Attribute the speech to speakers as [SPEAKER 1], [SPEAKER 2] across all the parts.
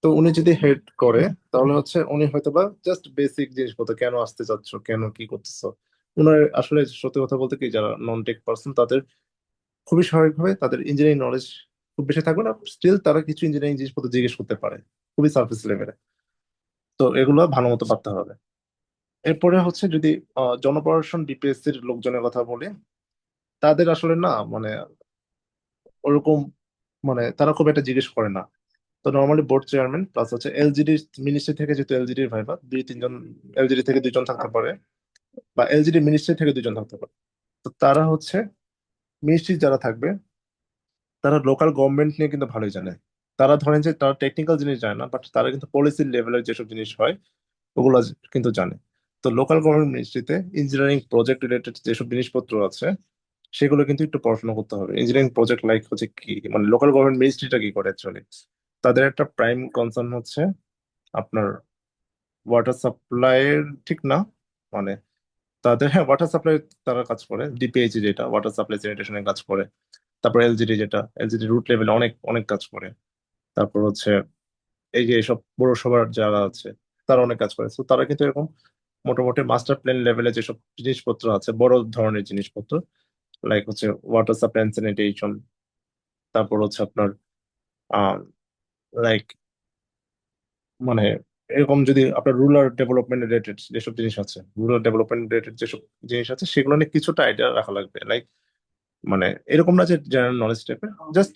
[SPEAKER 1] তো উনি যদি হেড করে তাহলে হচ্ছে উনি হয়তোবা জাস্ট বেসিক জিনিসপত্র কেন আসতে চাচ্ছ, কেন কি করতেছো, উনার আসলে সত্যি কথা বলতে কি যারা নন টেক পার্সন তাদের খুবই স্বাভাবিকভাবে তাদের ইঞ্জিনিয়ারিং নলেজ খুব বেশি থাকবে না, স্টিল তারা কিছু ইঞ্জিনিয়ারিং জিনিসপত্র জিজ্ঞেস করতে পারে খুবই সার্ফেস লেভেলে। তো এগুলো ভালো মতো পারতে হবে। এরপরে হচ্ছে যদি জনপ্রশাসন বিপিএসসি এর লোকজনের কথা বলি, তাদের আসলে না মানে ওরকম তারা খুব একটা জিজ্ঞেস করে না। তো নর্মালি বোর্ড চেয়ারম্যান প্লাস হচ্ছে এলজিডি মিনিস্ট্রি থেকে, যেহেতু এলজিডির ভাইবা দুই তিনজন, এলজিডি থেকে দুইজন থাকতে পারে বা এলজিডি মিনিস্ট্রি থেকে দুইজন থাকতে পারে। তো তারা হচ্ছে মিনিস্ট্রি যারা থাকবে তারা লোকাল গভর্নমেন্ট নিয়ে কিন্তু ভালোই জানে। তারা ধরেন যে তারা টেকনিক্যাল জিনিস জানে না, বাট তারা কিন্তু পলিসি লেভেলের যেসব জিনিস হয় ওগুলো কিন্তু জানে। তো লোকাল গভর্নমেন্ট মিনিস্ট্রিতে ইঞ্জিনিয়ারিং প্রজেক্ট রিলেটেড যেসব জিনিসপত্র আছে সেগুলো কিন্তু একটু পড়াশোনা করতে হবে। ইঞ্জিনিয়ারিং প্রজেক্ট লাইক হচ্ছে কি, লোকাল গভর্নমেন্ট মিনিস্ট্রিটা কি করে অ্যাকচুয়ালি। তাদের একটা প্রাইম কনসার্ন হচ্ছে আপনার ওয়াটার সাপ্লাইয়ের, ঠিক না, মানে তাদের, হ্যাঁ ওয়াটার সাপ্লাই তারা কাজ করে, ডিপিএইচই যেটা ওয়াটার সাপ্লাই স্যানিটেশনের কাজ করে। তারপর এলজিডি যেটা এলজিডি রুট লেভেলে অনেক অনেক কাজ করে। তারপর হচ্ছে এই যে এইসব পৌরসভার যারা আছে তারা অনেক কাজ করে। তো তারা কিন্তু এরকম মোটামুটি মাস্টার প্ল্যান লেভেলে যেসব জিনিসপত্র আছে বড় ধরনের জিনিসপত্র লাইক হচ্ছে ওয়াটার সাপ্লাই এন্ড স্যানিটেশন, তারপর হচ্ছে আপনার আহ লাইক মানে এরকম যদি আপনার রুরাল ডেভেলপমেন্ট রিলেটেড যেসব জিনিস আছে, রুরাল ডেভেলপমেন্ট রিলেটেড যেসব জিনিস আছে সেগুলো নিয়ে কিছুটা আইডিয়া রাখা লাগবে। লাইক এরকম না যে জেনারেল নলেজ টাইপের, জাস্ট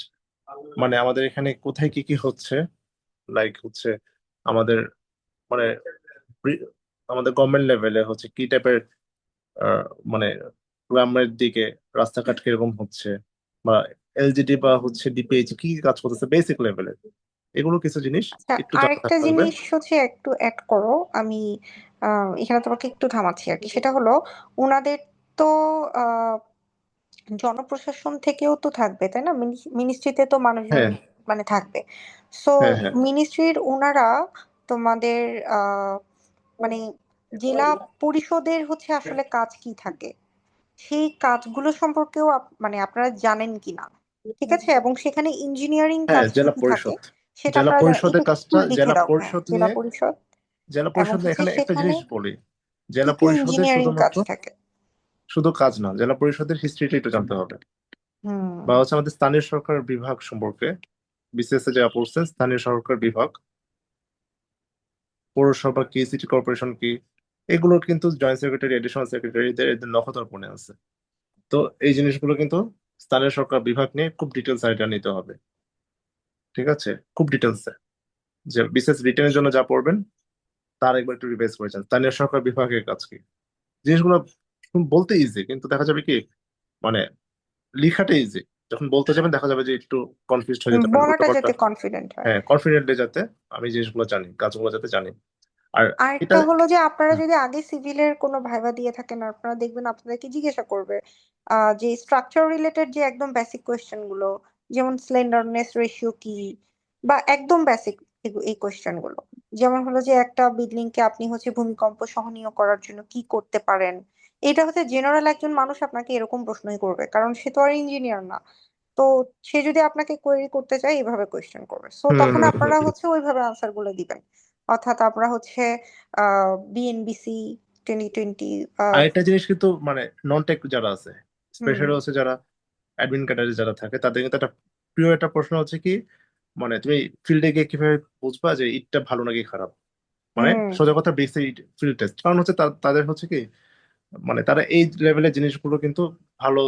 [SPEAKER 1] আমাদের এখানে কোথায় কি কি হচ্ছে, লাইক হচ্ছে আমাদের মানে ব্রি- আমাদের গভর্নমেন্ট লেভেলে হচ্ছে কি টাইপের আহ, মানে গ্রামের দিকে রাস্তাঘাট কিরকম হচ্ছে, বা এলজিডি বা হচ্ছে ডিপিএইচ কি কি কাজ করতেছে বেসিক লেভেলে, এগুলো কিছু জিনিস
[SPEAKER 2] আচ্ছা,
[SPEAKER 1] একটু জানা
[SPEAKER 2] আরেকটা
[SPEAKER 1] থাকতে হবে।
[SPEAKER 2] জিনিস হচ্ছে একটু অ্যাড করো। আমি এখানে তোমাকে একটু থামাচ্ছি আর কি। সেটা হলো, ওনাদের তো আহ জনপ্রশাসন থেকেও তো থাকবে, তাই না? মিনিস্ট্রিতে তো মানুষজন
[SPEAKER 1] হ্যাঁ,
[SPEAKER 2] মানে থাকবে। সো
[SPEAKER 1] হ্যাঁ, হ্যাঁ,
[SPEAKER 2] মিনিস্ট্রির ওনারা তোমাদের মানে জেলা পরিষদের হচ্ছে আসলে কাজ কি থাকে, সেই কাজগুলো সম্পর্কেও মানে আপনারা জানেন কিনা, ঠিক আছে? এবং সেখানে ইঞ্জিনিয়ারিং
[SPEAKER 1] হ্যাঁ,
[SPEAKER 2] কাজ কি
[SPEAKER 1] জেলা
[SPEAKER 2] কি থাকে
[SPEAKER 1] পরিষদ,
[SPEAKER 2] সেটা
[SPEAKER 1] জেলা
[SPEAKER 2] আপনারা জানেন,
[SPEAKER 1] পরিষদের
[SPEAKER 2] এটা একটু
[SPEAKER 1] কাজটা,
[SPEAKER 2] লিখে
[SPEAKER 1] জেলা
[SPEAKER 2] দাও। হ্যাঁ,
[SPEAKER 1] পরিষদ
[SPEAKER 2] জেলা
[SPEAKER 1] নিয়ে,
[SPEAKER 2] পরিষদ।
[SPEAKER 1] জেলা
[SPEAKER 2] এবং
[SPEAKER 1] পরিষদ নিয়ে
[SPEAKER 2] হচ্ছে
[SPEAKER 1] এখানে একটা
[SPEAKER 2] সেখানে
[SPEAKER 1] জিনিস বলি।
[SPEAKER 2] কি
[SPEAKER 1] জেলা
[SPEAKER 2] কি
[SPEAKER 1] পরিষদের
[SPEAKER 2] ইঞ্জিনিয়ারিং কাজ
[SPEAKER 1] শুধুমাত্র
[SPEAKER 2] থাকে।
[SPEAKER 1] শুধু কাজ না, জেলা পরিষদের হিস্ট্রিটা একটু জানতে হবে। বা
[SPEAKER 2] হুম।
[SPEAKER 1] হচ্ছে আমাদের স্থানীয় সরকার বিভাগ সম্পর্কে, বিসিএস এ যা পড়ছেন স্থানীয় সরকার বিভাগ, পৌরসভা কি, সিটি কর্পোরেশন কি, এগুলোর কিন্তু জয়েন্ট সেক্রেটারি এডিশনাল সেক্রেটারিদের এদের নখদর্পণে আছে। তো এই জিনিসগুলো কিন্তু স্থানীয় সরকার বিভাগ নিয়ে খুব ডিটেলস আইডিয়া নিতে হবে। ঠিক আছে, খুব ডিটেলসে যে বিশেষ রিটেনের জন্য যা পড়বেন তার একবার একটু রিভাইজ করেছেন স্থানীয় সরকার বিভাগের কাজ কি। জিনিসগুলো বলতে ইজি, কিন্তু দেখা যাবে কি মানে লিখাটা ইজি, যখন বলতে যাবেন দেখা যাবে যে একটু কনফিউজ হয়ে যেতে পারেন
[SPEAKER 2] বলাটা
[SPEAKER 1] উল্টোপাল্টা।
[SPEAKER 2] যাতে কনফিডেন্ট হয়।
[SPEAKER 1] হ্যাঁ, কনফিডেন্টলি যাতে আমি জিনিসগুলো জানি, কাজগুলো যাতে জানি। আর এটা
[SPEAKER 2] আরেকটা হলো যে আপনারা যদি আগে সিভিলের কোনো ভাইবা দিয়ে থাকেন, আপনারা দেখবেন আপনাদেরকে জিজ্ঞাসা করবে যে স্ট্রাকচার রিলেটেড যে একদম বেসিক কোয়েশ্চেন গুলো, যেমন স্লেন্ডারনেস রেশিও কি, বা একদম বেসিক এই কোয়েশ্চেন গুলো। যেমন হলো যে একটা বিল্ডিং কে আপনি হচ্ছে ভূমিকম্প সহনীয় করার জন্য কি করতে পারেন। এটা হচ্ছে জেনারেল একজন মানুষ আপনাকে এরকম প্রশ্নই করবে, কারণ সে তো আর ইঞ্জিনিয়ার না। তো সে যদি আপনাকে কোয়েরি করতে চায় এইভাবে কোয়েশ্চেন করবে, সো
[SPEAKER 1] হুম,
[SPEAKER 2] তখন
[SPEAKER 1] হুম, হুম,
[SPEAKER 2] আপনারা
[SPEAKER 1] হুম।
[SPEAKER 2] হচ্ছে ওইভাবে আনসার গুলো দিবেন। অর্থাৎ আমরা হচ্ছে বিএনবিসি 2020।
[SPEAKER 1] আর একটা জিনিস কিন্তু নন টেক যারা আছে,
[SPEAKER 2] হুম
[SPEAKER 1] স্পেশালি হচ্ছে যারা অ্যাডমিন ক্যাটাগরি যারা থাকে তাদের কিন্তু একটা প্রিয় একটা প্রশ্ন হচ্ছে কি, তুমি ফিল্ডে গিয়ে কিভাবে বুঝবা যে ইটটা ভালো নাকি খারাপ।
[SPEAKER 2] হুম
[SPEAKER 1] সোজা কথা বেসিক ফিল্ড টেস্ট, কারণ হচ্ছে তাদের হচ্ছে কি তারা এই লেভেলের জিনিসগুলো কিন্তু ভালো,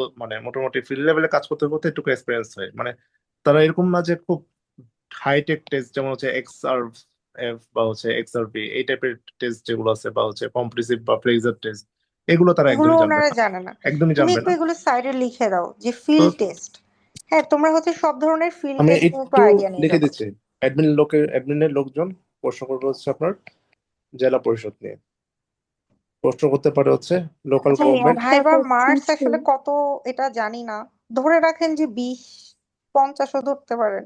[SPEAKER 1] মোটামুটি ফিল্ড লেভেলে কাজ করতে করতে একটু এক্সপিরিয়েন্স হয়। তারা এরকম না যে খুব হাইটেক টেস্ট যেমন হচ্ছে এক্স আর এফ বা হচ্ছে এক্স আর বি এই টাইপের টেস্ট যেগুলো আছে, বা হচ্ছে কম্প্রিসিভ বা প্লেজার টেস্ট, এগুলো তারা
[SPEAKER 2] এগুলো
[SPEAKER 1] একদমই জানবে
[SPEAKER 2] ওনারা
[SPEAKER 1] না,
[SPEAKER 2] জানে না।
[SPEAKER 1] একদমই
[SPEAKER 2] তুমি
[SPEAKER 1] জানবে
[SPEAKER 2] একটু
[SPEAKER 1] না।
[SPEAKER 2] এগুলো সাইডে লিখে দাও যে
[SPEAKER 1] তো
[SPEAKER 2] ফিল্ড টেস্ট। হ্যাঁ, তোমরা হচ্ছে সব ধরনের ফিল্ড
[SPEAKER 1] আমি
[SPEAKER 2] টেস্ট নিয়ে একটু
[SPEAKER 1] একটু
[SPEAKER 2] আইডিয়া নিয়ে
[SPEAKER 1] লিখে
[SPEAKER 2] যাবা।
[SPEAKER 1] দিচ্ছি। অ্যাডমিনের লোকজন প্রশ্ন করবে হচ্ছে আপনার জেলা পরিষদ নিয়ে, প্রশ্ন করতে পারে হচ্ছে লোকাল
[SPEAKER 3] ভাই
[SPEAKER 1] গভর্নমেন্ট।
[SPEAKER 3] একটা
[SPEAKER 2] ভাইবার
[SPEAKER 3] কোশ্চেন
[SPEAKER 2] মার্কস
[SPEAKER 3] ছিল।
[SPEAKER 2] আসলে কত এটা জানি না। ধরে রাখেন যে 20-50ও ধরতে পারেন,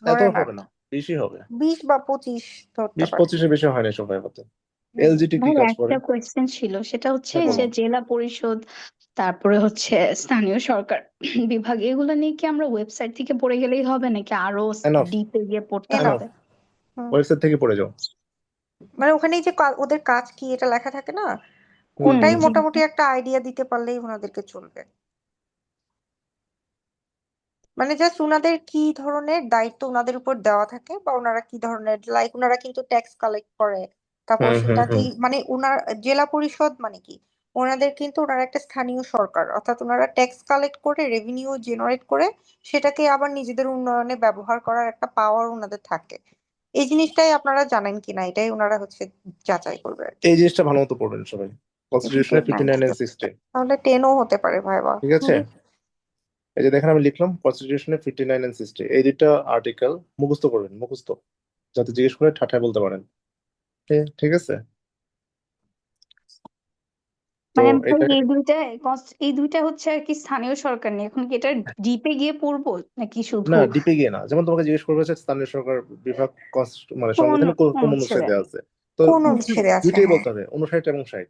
[SPEAKER 1] এত
[SPEAKER 2] ধরেন আর
[SPEAKER 1] হবে না,
[SPEAKER 2] কি।
[SPEAKER 1] বেশি হবে।
[SPEAKER 2] 20 বা 25 ধরতে
[SPEAKER 1] বিশ
[SPEAKER 2] পারেন।
[SPEAKER 1] পঁচিশের বেশি হয় না এসব ভাইভাতে।
[SPEAKER 2] হুম।
[SPEAKER 1] এলজিটি কি
[SPEAKER 3] ভাই
[SPEAKER 1] কাজ করে?
[SPEAKER 3] একটা কোয়েশ্চেন ছিল, সেটা হচ্ছে
[SPEAKER 1] হ্যাঁ,
[SPEAKER 3] এই
[SPEAKER 1] বলো।
[SPEAKER 3] যে জেলা পরিষদ, তারপরে হচ্ছে স্থানীয় সরকার বিভাগ, এগুলো নিয়ে কি আমরা ওয়েবসাইট থেকে পড়ে গেলেই হবে নাকি আরো
[SPEAKER 1] এনাফ,
[SPEAKER 3] ডিপে গিয়ে পড়তে
[SPEAKER 1] এনাফ,
[SPEAKER 2] এনাফ।
[SPEAKER 3] হবে?
[SPEAKER 2] হুম।
[SPEAKER 1] ওয়েবসাইট থেকে পড়ে যাও।
[SPEAKER 2] মানে ওখানে যে ওদের কাজ কি এটা লেখা থাকে না,
[SPEAKER 1] হুম
[SPEAKER 2] ওটাই
[SPEAKER 1] হুম
[SPEAKER 3] জি।
[SPEAKER 2] মোটামুটি একটা আইডিয়া দিতে পারলেই ওনাদেরকে চলবে। মানে জাস্ট ওনাদের কি ধরনের দায়িত্ব ওনাদের উপর দেওয়া থাকে, বা ওনারা কি ধরনের, লাইক ওনারা কিন্তু ট্যাক্স কালেক্ট করে, তারপর
[SPEAKER 1] হুম হুম
[SPEAKER 2] সেটা কি
[SPEAKER 1] হুম।
[SPEAKER 2] মানে ওনার জেলা পরিষদ মানে কি, ওনাদের কিন্তু ওনারা একটা স্থানীয় সরকার, অর্থাৎ ওনারা ট্যাক্স কালেক্ট করে রেভিনিউ জেনারেট করে সেটাকে আবার নিজেদের উন্নয়নে ব্যবহার করার একটা পাওয়ার ওনাদের থাকে। এই জিনিসটাই আপনারা জানেন কিনা, এটাই ওনারা হচ্ছে যাচাই করবে আর কি।
[SPEAKER 1] এই জিনিসটা ভালো মতো পড়বেন সবাই, কনস্টিটিউশনের
[SPEAKER 2] ফিফটি
[SPEAKER 1] 59
[SPEAKER 2] নাইন,
[SPEAKER 1] এন্ড 60।
[SPEAKER 2] তাহলে টেনও হতে পারে ভাইবা।
[SPEAKER 1] ঠিক আছে, এই যে দেখেন আমি লিখলাম কনস্টিটিউশনের 59 এন্ড 60, এই দুইটা আর্টিকেল মুখস্থ করবেন, মুখস্থ, যাতে জিজ্ঞেস করে ঠাঠায় বলতে পারেন। ঠিক আছে। তো
[SPEAKER 3] মানে ভাই
[SPEAKER 1] এটা
[SPEAKER 3] এই দুইটা হচ্ছে আর কি স্থানীয় সরকার নিয়ে, এখন কি এটা ডিপে গিয়ে পড়বো নাকি শুধু
[SPEAKER 1] না ডিপে গিয়ে না, যেমন তোমাকে জিজ্ঞেস করবে যে স্থানীয় সরকার বিভাগ মানে
[SPEAKER 3] কোন
[SPEAKER 1] সংবিধানে কোন
[SPEAKER 3] অনুচ্ছেদে?
[SPEAKER 1] অনুচ্ছেদে আছে। তো
[SPEAKER 2] কোন অনুচ্ছেদে আছে,
[SPEAKER 1] দুইটাই
[SPEAKER 2] হ্যাঁ।
[SPEAKER 1] বলতে হবে, 59 এবং 60।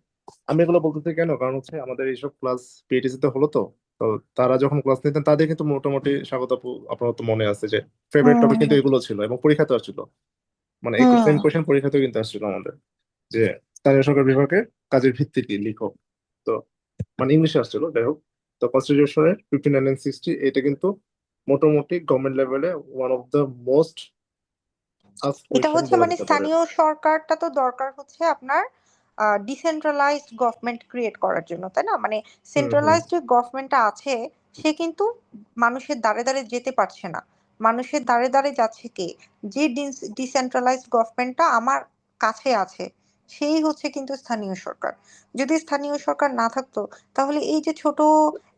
[SPEAKER 1] আমি এগুলো বলতেছি কেন, কারণ হচ্ছে আমাদের এইসব ক্লাস পিএটিসি তে হলো তো। তো তারা যখন ক্লাস নিতেন তাদের কিন্তু মোটামুটি স্বাগত আপু, আপনার তো মনে আছে যে ফেভারিট টপিক কিন্তু
[SPEAKER 2] হুম
[SPEAKER 1] এগুলো ছিল, এবং পরীক্ষাতে আসছিল, মানে এই
[SPEAKER 2] হুম।
[SPEAKER 1] সেম কোয়েশ্চেন পরীক্ষাতেও কিন্তু আসছিল আমাদের, যে স্থানীয় সরকার বিভাগের কাজের ভিত্তি কি লিখো। তো মানে ইংলিশে আসছিল, যাই হোক। তো কনস্টিটিউশনের 59 এন্ড 60 এটা কিন্তু মোটামুটি গভর্নমেন্ট লেভেলে one of the most ask
[SPEAKER 2] এটা
[SPEAKER 1] কোয়েশ্চেন
[SPEAKER 2] হচ্ছে
[SPEAKER 1] বলা
[SPEAKER 2] মানে
[SPEAKER 1] যেতে পারে।
[SPEAKER 2] স্থানীয় সরকারটা তো দরকার হচ্ছে আপনার ডিসেন্ট্রালাইজড গভর্নমেন্ট ক্রিয়েট করার জন্য, তাই না? মানে
[SPEAKER 1] হুম হুম।
[SPEAKER 2] সেন্ট্রালাইজড যে গভর্নমেন্টটা আছে সে কিন্তু মানুষের দ্বারে দ্বারে যেতে পারছে না। মানুষের দ্বারে দ্বারে যাচ্ছে কে? যে ডিসেন্ট্রালাইজড গভর্নমেন্টটা আমার কাছে আছে সেই হচ্ছে কিন্তু স্থানীয় সরকার। যদি স্থানীয় সরকার না থাকতো, তাহলে এই যে ছোট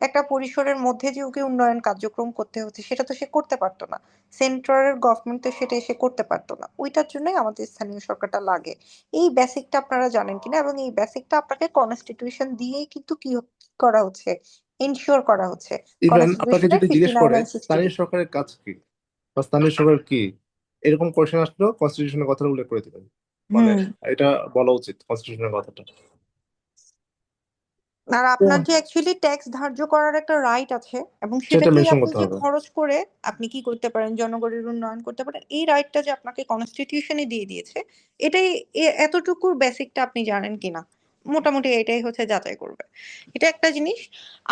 [SPEAKER 2] একটা পরিসরের মধ্যে যে ওকে উন্নয়ন কার্যক্রম করতে হচ্ছে সেটা তো সে করতে পারতো না। সেন্ট্রালের গভর্নমেন্ট তো সেটা এসে করতে পারতো না, ওইটার জন্যই আমাদের স্থানীয় সরকারটা লাগে। এই বেসিকটা আপনারা জানেন কিনা, এবং এই বেসিকটা আপনাকে কনস্টিটিউশন দিয়েই কিন্তু কি করা হচ্ছে, এনশিওর করা হচ্ছে
[SPEAKER 1] ইভেন আপনাকে
[SPEAKER 2] কনস্টিটিউশনের
[SPEAKER 1] যদি
[SPEAKER 2] ফিফটি
[SPEAKER 1] জিজ্ঞেস
[SPEAKER 2] নাইন
[SPEAKER 1] করে
[SPEAKER 2] অ্যান্ড সিক্সটি
[SPEAKER 1] স্থানীয় সরকারের কাজ কি বা স্থানীয় সরকার কি, এরকম কোয়েশ্চেন আসলেও কনস্টিটিউশনের কথা উল্লেখ করে দিবেন। মানে
[SPEAKER 2] হুম।
[SPEAKER 1] এটা বলা উচিত কনস্টিটিউশনের কথাটা।
[SPEAKER 2] আর
[SPEAKER 1] তো
[SPEAKER 2] আপনার যে অ্যাকচুয়ালি ট্যাক্স ধার্য করার একটা রাইট আছে, এবং
[SPEAKER 1] সেটা
[SPEAKER 2] সেটাকেই
[SPEAKER 1] মেনশন
[SPEAKER 2] আপনি
[SPEAKER 1] করতে
[SPEAKER 2] যে
[SPEAKER 1] হবে।
[SPEAKER 2] খরচ করে আপনি কি করতে পারেন, জনগণের উন্নয়ন করতে পারেন, এই রাইটটা যে আপনাকে কনস্টিটিউশনে দিয়ে দিয়েছে, এটাই এতটুকুর বেসিকটা আপনি জানেন কিনা, মোটামুটি এটাই হচ্ছে যাচাই করবে। এটা একটা জিনিস।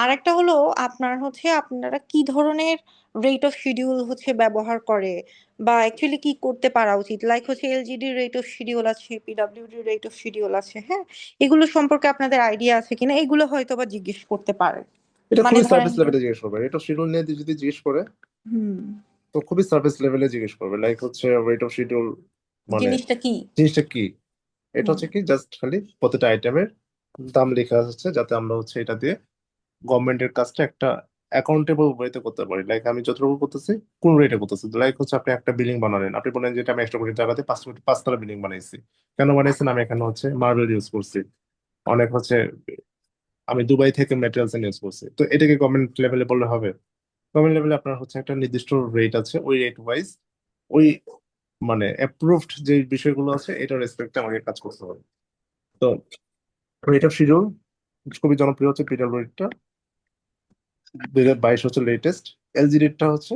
[SPEAKER 2] আর একটা হলো আপনার হচ্ছে আপনারা কি ধরনের রেট অফ শিডিউল হচ্ছে ব্যবহার করে, বা অ্যাকচুয়ালি কি করতে পারা উচিত, লাইক হচ্ছে এলজিডি রেট অফ শিডিউল আছে, পিডব্লিউডি রেট অফ শিডিউল আছে, হ্যাঁ। এগুলো সম্পর্কে আপনাদের আইডিয়া আছে কিনা, এগুলো হয়তো বা জিজ্ঞেস করতে পারে।
[SPEAKER 1] এটা
[SPEAKER 2] মানে
[SPEAKER 1] খুবই
[SPEAKER 2] ধরেন
[SPEAKER 1] সার্ভিস
[SPEAKER 2] যে,
[SPEAKER 1] লেভেলে জিজ্ঞেস করবে, রেট অফ শিডিউল নিয়ে যদি জিজ্ঞেস করে
[SPEAKER 2] হুম,
[SPEAKER 1] তো খুবই সার্ভিস লেভেলে জিজ্ঞেস করবে, লাইক হচ্ছে রেট অফ শিডিউল মানে
[SPEAKER 2] জিনিসটা কি।
[SPEAKER 1] জিনিসটা কি। এটা
[SPEAKER 2] হুম।
[SPEAKER 1] হচ্ছে কি জাস্ট খালি প্রতিটা আইটেমের দাম লেখা আছে, যাতে আমরা হচ্ছে এটা দিয়ে গভর্নমেন্টের কাজটা একটা অ্যাকাউন্টেবল ওয়েতে করতে পারি। লাইক আমি যতটুকু করতেছি কোন রেটে করতেছি, লাইক হচ্ছে আপনি একটা বিল্ডিং বানালেন, আপনি বলেন যে এটা আমি 100 কোটি টাকাতে 5 তলা বিল্ডিং বানাইছি। কেন বানাইছেন? আমি এখানে হচ্ছে মার্বেল ইউজ করছি, অনেক হচ্ছে আমি দুবাই থেকে ম্যাটেরিয়ালস ইউজ করছি। তো এটাকে গভর্নমেন্ট লেভেলে বললে হবে? গভর্নমেন্ট লেভেলে আপনার হচ্ছে একটা নির্দিষ্ট রেট আছে, ওই রেট ওয়াইজ ওই মানে অ্যাপ্রুভড যে বিষয়গুলো আছে এটা রেসপেক্টে আমাকে কাজ করতে হবে। তো রেট অফ শিডিউল খুবই জনপ্রিয় হচ্ছে পিডব্লিউডিটা, 2022 হচ্ছে লেটেস্ট। এলজিডিটা হচ্ছে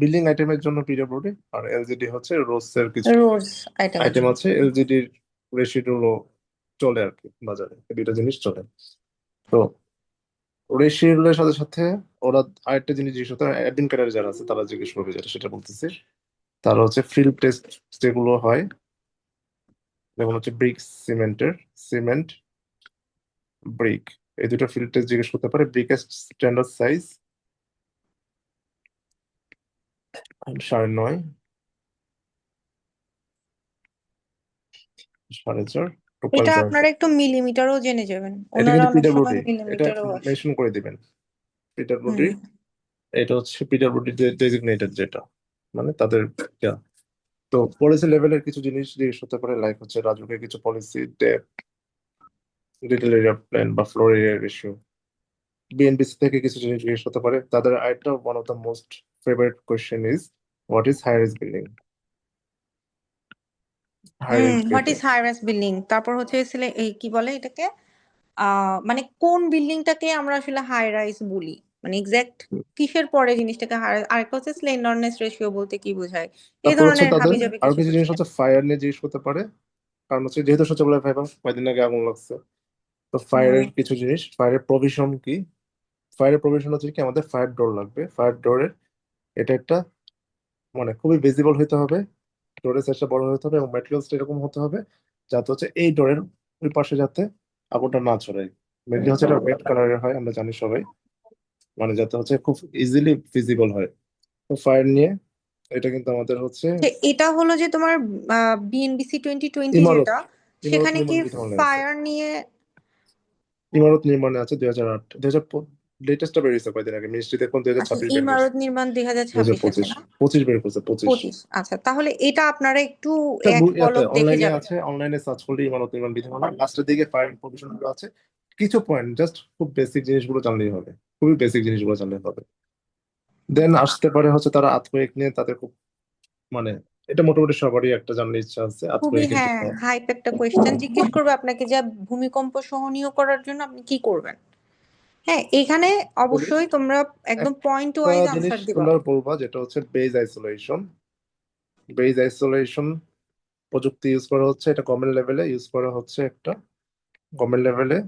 [SPEAKER 1] বিল্ডিং আইটেমের জন্য পিডব্লিউডি, আর এলজিডি হচ্ছে রোজ এর কিছু
[SPEAKER 2] রোজ আইটেমের
[SPEAKER 1] আইটেম
[SPEAKER 2] জন্য।
[SPEAKER 1] আছে, এলজিডির রেসিডিউলও চলে আর কি বাজারে, এই দুইটা জিনিস চলে। তো রেসিডিউলের সাথে সাথে ওরা আরেকটা জিনিস জিজ্ঞেস করতে, অ্যাডমিন ক্যাডার যারা আছে তারা জিজ্ঞেস করবে, যেটা সেটা বলতেছি। তারা হচ্ছে ফিল্ড টেস্ট যেগুলো হয়, যেমন হচ্ছে ব্রিক সিমেন্টের, সিমেন্ট ব্রিক, এই দুটো ফিল্ড টেস্ট জিজ্ঞেস করতে পারে। ব্রিকের স্ট্যান্ডার্ড সাইজ 9.5, 4.5, প্রোপাইল
[SPEAKER 2] এটা
[SPEAKER 1] জার্সি।
[SPEAKER 2] আপনারা একটু মিলিমিটারও জেনে যাবেন,
[SPEAKER 1] এটা
[SPEAKER 2] ওনারা
[SPEAKER 1] কিন্তু
[SPEAKER 2] অনেক সময়
[SPEAKER 1] পিডব্লিউডি, এটা
[SPEAKER 2] মিলিমিটারও আসে।
[SPEAKER 1] মেনশন করে দিবেন। পিডব্লিউডি,
[SPEAKER 2] হুম।
[SPEAKER 1] এটা হচ্ছে পিডব্লিউডি ডেজিগনেটেড যেটা, মানে তাদের ইয়া। তো পলিসি লেভেলের কিছু জিনিস জিজ্ঞেস হতে পারে, লাইক হচ্ছে রাজুকের কিছু policy, DAP, little area plan বা ফ্লোর এরিয়া রেশিও। বিএনপিসি থেকে কিছু জিনিস জিজ্ঞেস হতে পারে। তাদের আরেকটা one of the most favourite question is what is high rise building, high
[SPEAKER 2] hmm,
[SPEAKER 1] rise
[SPEAKER 2] what
[SPEAKER 1] building.
[SPEAKER 2] Is high rise building, তারপর হচ্ছে এই কি বলে এটাকে, মানে কোন বিল্ডিংটাকে আমরা আসলে হাই রাইজ বলি। মানে এক্সাক্ট কিসের পরে জিনিসটাকে আরেকটা হচ্ছে স্লেন্ডারনেস রেশিও বলতে কি বোঝায়, এই
[SPEAKER 1] তারপর হচ্ছে
[SPEAKER 2] ধরনের
[SPEAKER 1] তাদের
[SPEAKER 2] হাবিজাবি
[SPEAKER 1] আরো
[SPEAKER 2] কিছু
[SPEAKER 1] কিছু জিনিস
[SPEAKER 2] কোশ্চেন।
[SPEAKER 1] হচ্ছে ফায়ার নিয়ে জিজ্ঞেস করতে পারে, কারণ হচ্ছে যেহেতু সচিবালয় ফায়ার কয়েকদিন আগে আগুন লাগছে, তো ফায়ারের কিছু জিনিস, ফায়ারের প্রভিশন কি, ফায়ারের প্রভিশন হচ্ছে কি আমাদের ফায়ার ডোর লাগবে, ফায়ার ডোরের এটা একটা মানে খুবই ভিজিবল হতে হবে, ডোরের সাইজটা বড় হতে হবে এবং ম্যাটেরিয়ালসটা এরকম হতে হবে যাতে হচ্ছে এই ডোরের ওই পাশে যাতে আগুনটা না ছড়ায়। মেনলি হচ্ছে এটা রেড কালারের হয় আমরা জানি সবাই, মানে যাতে হচ্ছে খুব ইজিলি ভিজিবল হয়। তো ফায়ার নিয়ে এটা কিন্তু আমাদের হচ্ছে
[SPEAKER 2] এটা হলো যে তোমার বিএনবিসি 2020
[SPEAKER 1] ইমারত,
[SPEAKER 2] যেটা,
[SPEAKER 1] ইমারত
[SPEAKER 2] সেখানে কি
[SPEAKER 1] নির্মাণ বিধি অনলাইন আছে,
[SPEAKER 2] ফায়ার নিয়ে?
[SPEAKER 1] ইমারত নির্মাণে আছে 2008, 2000 লেটেস্টটা বেরিয়েছে কয়েকদিন আগে, মিনিস্ট্রি দেখুন
[SPEAKER 2] আচ্ছা,
[SPEAKER 1] 2026 বের করছে,
[SPEAKER 2] ইমারত নির্মাণ
[SPEAKER 1] 2025
[SPEAKER 2] 2026 আছে না?
[SPEAKER 1] 25 বের করছে, 25।
[SPEAKER 2] 25। আচ্ছা, তাহলে এটা আপনারা একটু
[SPEAKER 1] এটা
[SPEAKER 2] এক
[SPEAKER 1] ইয়াতে
[SPEAKER 2] পলক দেখে
[SPEAKER 1] অনলাইনে
[SPEAKER 2] যাবেন।
[SPEAKER 1] আছে, অনলাইনে সার্চ করলে ইমারত নির্মাণ বিধিমালা লাস্টের দিকে ফায়ার প্রভিশন গুলো আছে। কিছু পয়েন্ট জাস্ট খুব বেসিক জিনিসগুলো জানলেই হবে, খুবই বেসিক জিনিসগুলো জানলেই হবে। দেন আসতে পারে হচ্ছে তারা আর্থকোয়েক নিয়ে তাদের খুব মানে এটা মোটামুটি সবারই একটা জানার ইচ্ছা আছে
[SPEAKER 2] খুবই,
[SPEAKER 1] আর্থকোয়েকের
[SPEAKER 2] হ্যাঁ,
[SPEAKER 1] জন্য।
[SPEAKER 2] হাইপ একটা কোয়েশ্চেন জিজ্ঞেস করবে আপনাকে যে ভূমিকম্প সহনীয় করার জন্য আপনি কি করবেন। হ্যাঁ, এখানে
[SPEAKER 1] বলি
[SPEAKER 2] অবশ্যই তোমরা একদম পয়েন্ট
[SPEAKER 1] একটা
[SPEAKER 2] ওয়াইজ
[SPEAKER 1] জিনিস
[SPEAKER 2] আনসার দিবা।
[SPEAKER 1] তোমরা বলবা যেটা হচ্ছে বেজ আইসোলেশন। বেজ আইসোলেশন প্রযুক্তি ইউজ করা হচ্ছে, এটা গভর্নমেন্ট লেভেলে ইউজ করা হচ্ছে, একটা গভর্নমেন্ট লেভেলে।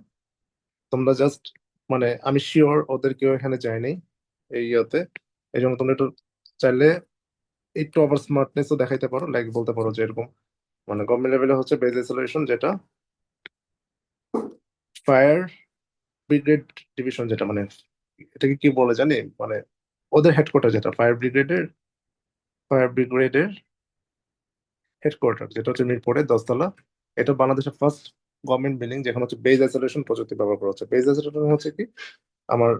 [SPEAKER 1] তোমরা জাস্ট মানে আমি শিওর ওদের কেউ এখানে যায়নি এই ইয়েতে, এই জন্য তোমরা একটু চাইলে একটু ওভার স্মার্টনেসও দেখাইতে পারো, লাইক বলতে পারো যে এরকম মানে গভর্নমেন্ট লেভেলে হচ্ছে বেজ আইসোলেশন, যেটা ফায়ার ব্রিগেড ডিভিশন, যেটা মানে এটাকে কি বলে জানি মানে ওদের হেডকোয়ার্টার, যেটা ফায়ার ব্রিগেডের হেডকোয়ার্টার, যেটা হচ্ছে মিরপুরে 10 তলা। এটা বাংলাদেশের ফার্স্ট গভর্নমেন্ট বিল্ডিং যেখানে হচ্ছে বেজ আইসোলেশন প্রযুক্তি ব্যবহার করা হচ্ছে। বেজ আইসোলেশন হচ্ছে কি আমার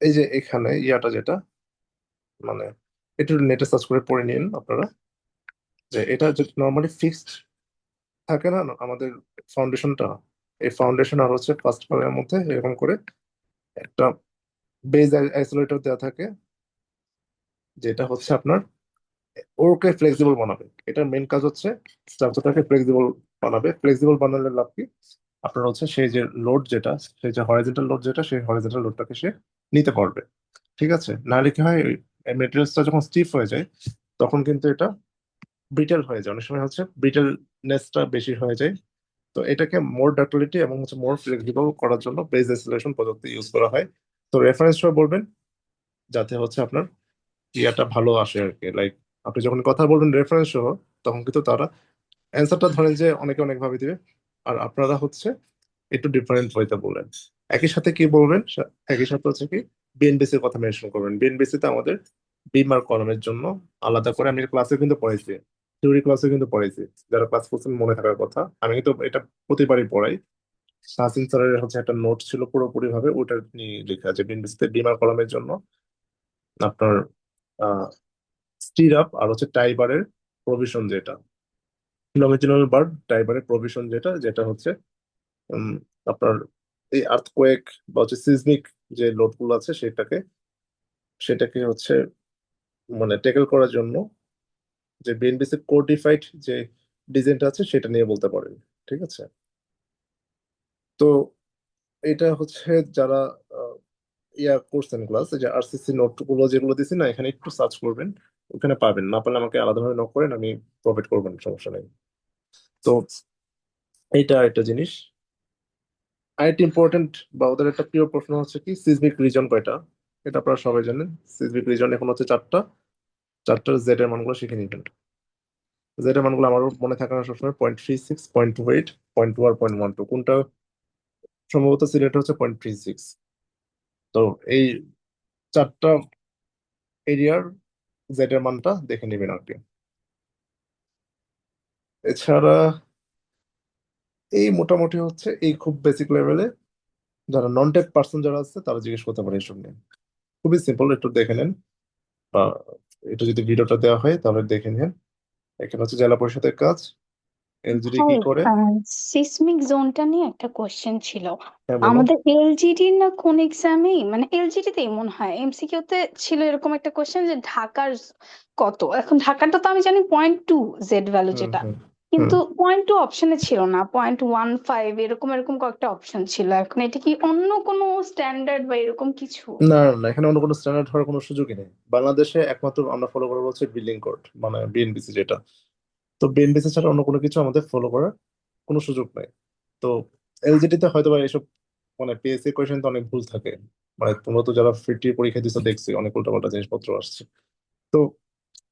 [SPEAKER 1] এই যে এখানে ইয়াটা যেটা মানে একটু নেটে সার্চ করে পড়ে নিন আপনারা, যে এটা যে নর্মালি ফিক্সড থাকে না আমাদের ফাউন্ডেশনটা, এই ফাউন্ডেশন আর হচ্ছে ফার্স্ট ফ্লোরের মধ্যে এরকম করে একটা বেজ আইসোলেটর দেওয়া থাকে, যেটা হচ্ছে আপনার ওকে ফ্লেক্সিবল বানাবে। এটার মেন কাজ হচ্ছে স্ট্রাকচারটাকে ফ্লেক্সিবল বানাবে। ফ্লেক্সিবল বানালে লাভ কি, আপনার হচ্ছে সেই যে লোড যেটা, সেই যে হরিজন্টাল লোড যেটা, সেই হরিজন্টাল লোডটাকে সে নিতে পারবে। ঠিক আছে, নাহলে কি হয় মেটেরিয়ালসটা যখন স্টিফ হয়ে যায় তখন কিন্তু এটা ব্রিটেল হয়ে যায়, অনেক সময় হচ্ছে ব্রিটেলনেসটা বেশি হয়ে যায়। তো এটাকে মোর ডাক্টিলিটি এবং হচ্ছে মোর ফ্লেক্সিবল করার জন্য বেজ আইসোলেশন প্রযুক্তি ইউজ করা হয়। তো রেফারেন্স সহ বলবেন যাতে হচ্ছে আপনার ইয়াটা ভালো আসে আর কি, লাইক আপনি যখন কথা বলবেন রেফারেন্স সহ তখন কিন্তু তারা অ্যান্সারটা ধরেন যে অনেকে অনেক ভাবে দিবে, আর আপনারা হচ্ছে একটু ডিফারেন্ট হইতে বললেন। একই সাথে কি বলবেন, একই সাথে হচ্ছে কি বিএনবিসি এর কথা মেনশন করবেন। বিএনবিসি তে আমাদের বিমার কলমের জন্য আলাদা করে, আমি ক্লাসে কিন্তু পড়াইছি, থিওরি ক্লাসে কিন্তু পড়াইছি, যারা ক্লাস করছেন মনে থাকার কথা, আমি কিন্তু এটা প্রতিবারই পড়াই। নাসিম স্যারের হচ্ছে একটা নোট ছিল পুরোপুরি ভাবে ওটা নিয়ে লেখা আছে বিএনবিসি তে বিমার কলমের জন্য আপনার স্টিরাপ আর হচ্ছে টাইবারের প্রভিশন, যেটা লংজিটিউডাল বার টাইবারের প্রভিশন, যেটা যেটা হচ্ছে উম, আপনার এই আর্থকোয়েক বা হচ্ছে সিজমিক যে লোড গুলো আছে সেটাকে হচ্ছে মানে টেকেল করার জন্য যে বিএনবিসি কোডিফাইড যে ডিজাইনটা আছে সেটা নিয়ে বলতে পারেন। ঠিক আছে, তো এটা হচ্ছে যারা আহ, ইয়া করছেন ক্লাস, যে আরসিসি নোট গুলো যেগুলো দিছি না, এখানে একটু সার্চ করবেন, ওখানে পাবেন, না পারলে আমাকে আলাদাভাবে নক করেন, আমি প্রোভাইড করবেন, সমস্যা নেই। তো এইটা একটা জিনিস। আরেকটি ইম্পর্টেন্ট বা ওদের একটা প্রিয় প্রশ্ন হচ্ছে কি সিসমিক রিজন কয়টা, এটা আপনারা সবাই জানেন। সিসমিক রিজন এখন হচ্ছে চারটা, চারটার জেড এর মানগুলো শিখে নিবেন। জেড এর মানগুলো আমারও মনে থাকে না সবসময়, 0.36, 0.28, 0.2 আর 0.12, কোনটা সম্ভবত সিলেক্ট হচ্ছে 0.36। তো এই চারটা এরিয়ার জেড এর মানটা দেখে নেবেন আর কি। এছাড়া এই মোটামুটি হচ্ছে এই খুব বেসিক লেভেলে যারা নন টেক পার্সন যারা আছে তারা জিজ্ঞেস করতে পারে এসব নিয়ে। খুবই সিম্পল, একটু দেখে নেন বা এটা যদি ভিডিওটা দেওয়া হয় তাহলে দেখে নিন। এখানে হচ্ছে জেলা পরিষদের কাজ, এলজিডি কি
[SPEAKER 3] ভাই,
[SPEAKER 1] করে।
[SPEAKER 3] সিসমিক জোনটা নিয়ে একটা কোশ্চেন ছিল।
[SPEAKER 1] হ্যাঁ বলো।
[SPEAKER 3] আমাদের এলজিডি না কোন এক্সামে, মানে এলজিডি তেই মনে হয় এমসিকিউ তে ছিল এরকম একটা কোশ্চেন যে ঢাকার কত, এখন ঢাকাটা তো আমি জানি 0.2 জেড ভ্যালু
[SPEAKER 1] হুম
[SPEAKER 3] যেটা,
[SPEAKER 1] হুম হুম।
[SPEAKER 3] কিন্তু 0.2 অপশনে ছিল না, 0.15 এরকম এরকম কয়েকটা অপশন ছিল। এখন এটা কি অন্য কোনো স্ট্যান্ডার্ড বা এরকম কিছু?
[SPEAKER 1] না না না, এখানে অন্য কোনো স্ট্যান্ডার্ড হওয়ার কোনো সুযোগই নেই। বাংলাদেশে একমাত্র আমরা ফলো করবো হচ্ছে বিল্ডিং কোড, মানে বিএনবিসি যেটা। তো বিএনবিসি ছাড়া অন্য কোনো কিছু আমাদের ফলো করার কোনো সুযোগ নাই। তো এলজিডি তে হয়তো বা এসব মানে পিএসসি কোয়েশ্চেন তো অনেক ভুল থাকে। মানে তোমরা তো যারা ফিটি পরীক্ষা দিচ্ছ দেখছি অনেক উল্টাপাল্টা জিনিসপত্র আসছে। তো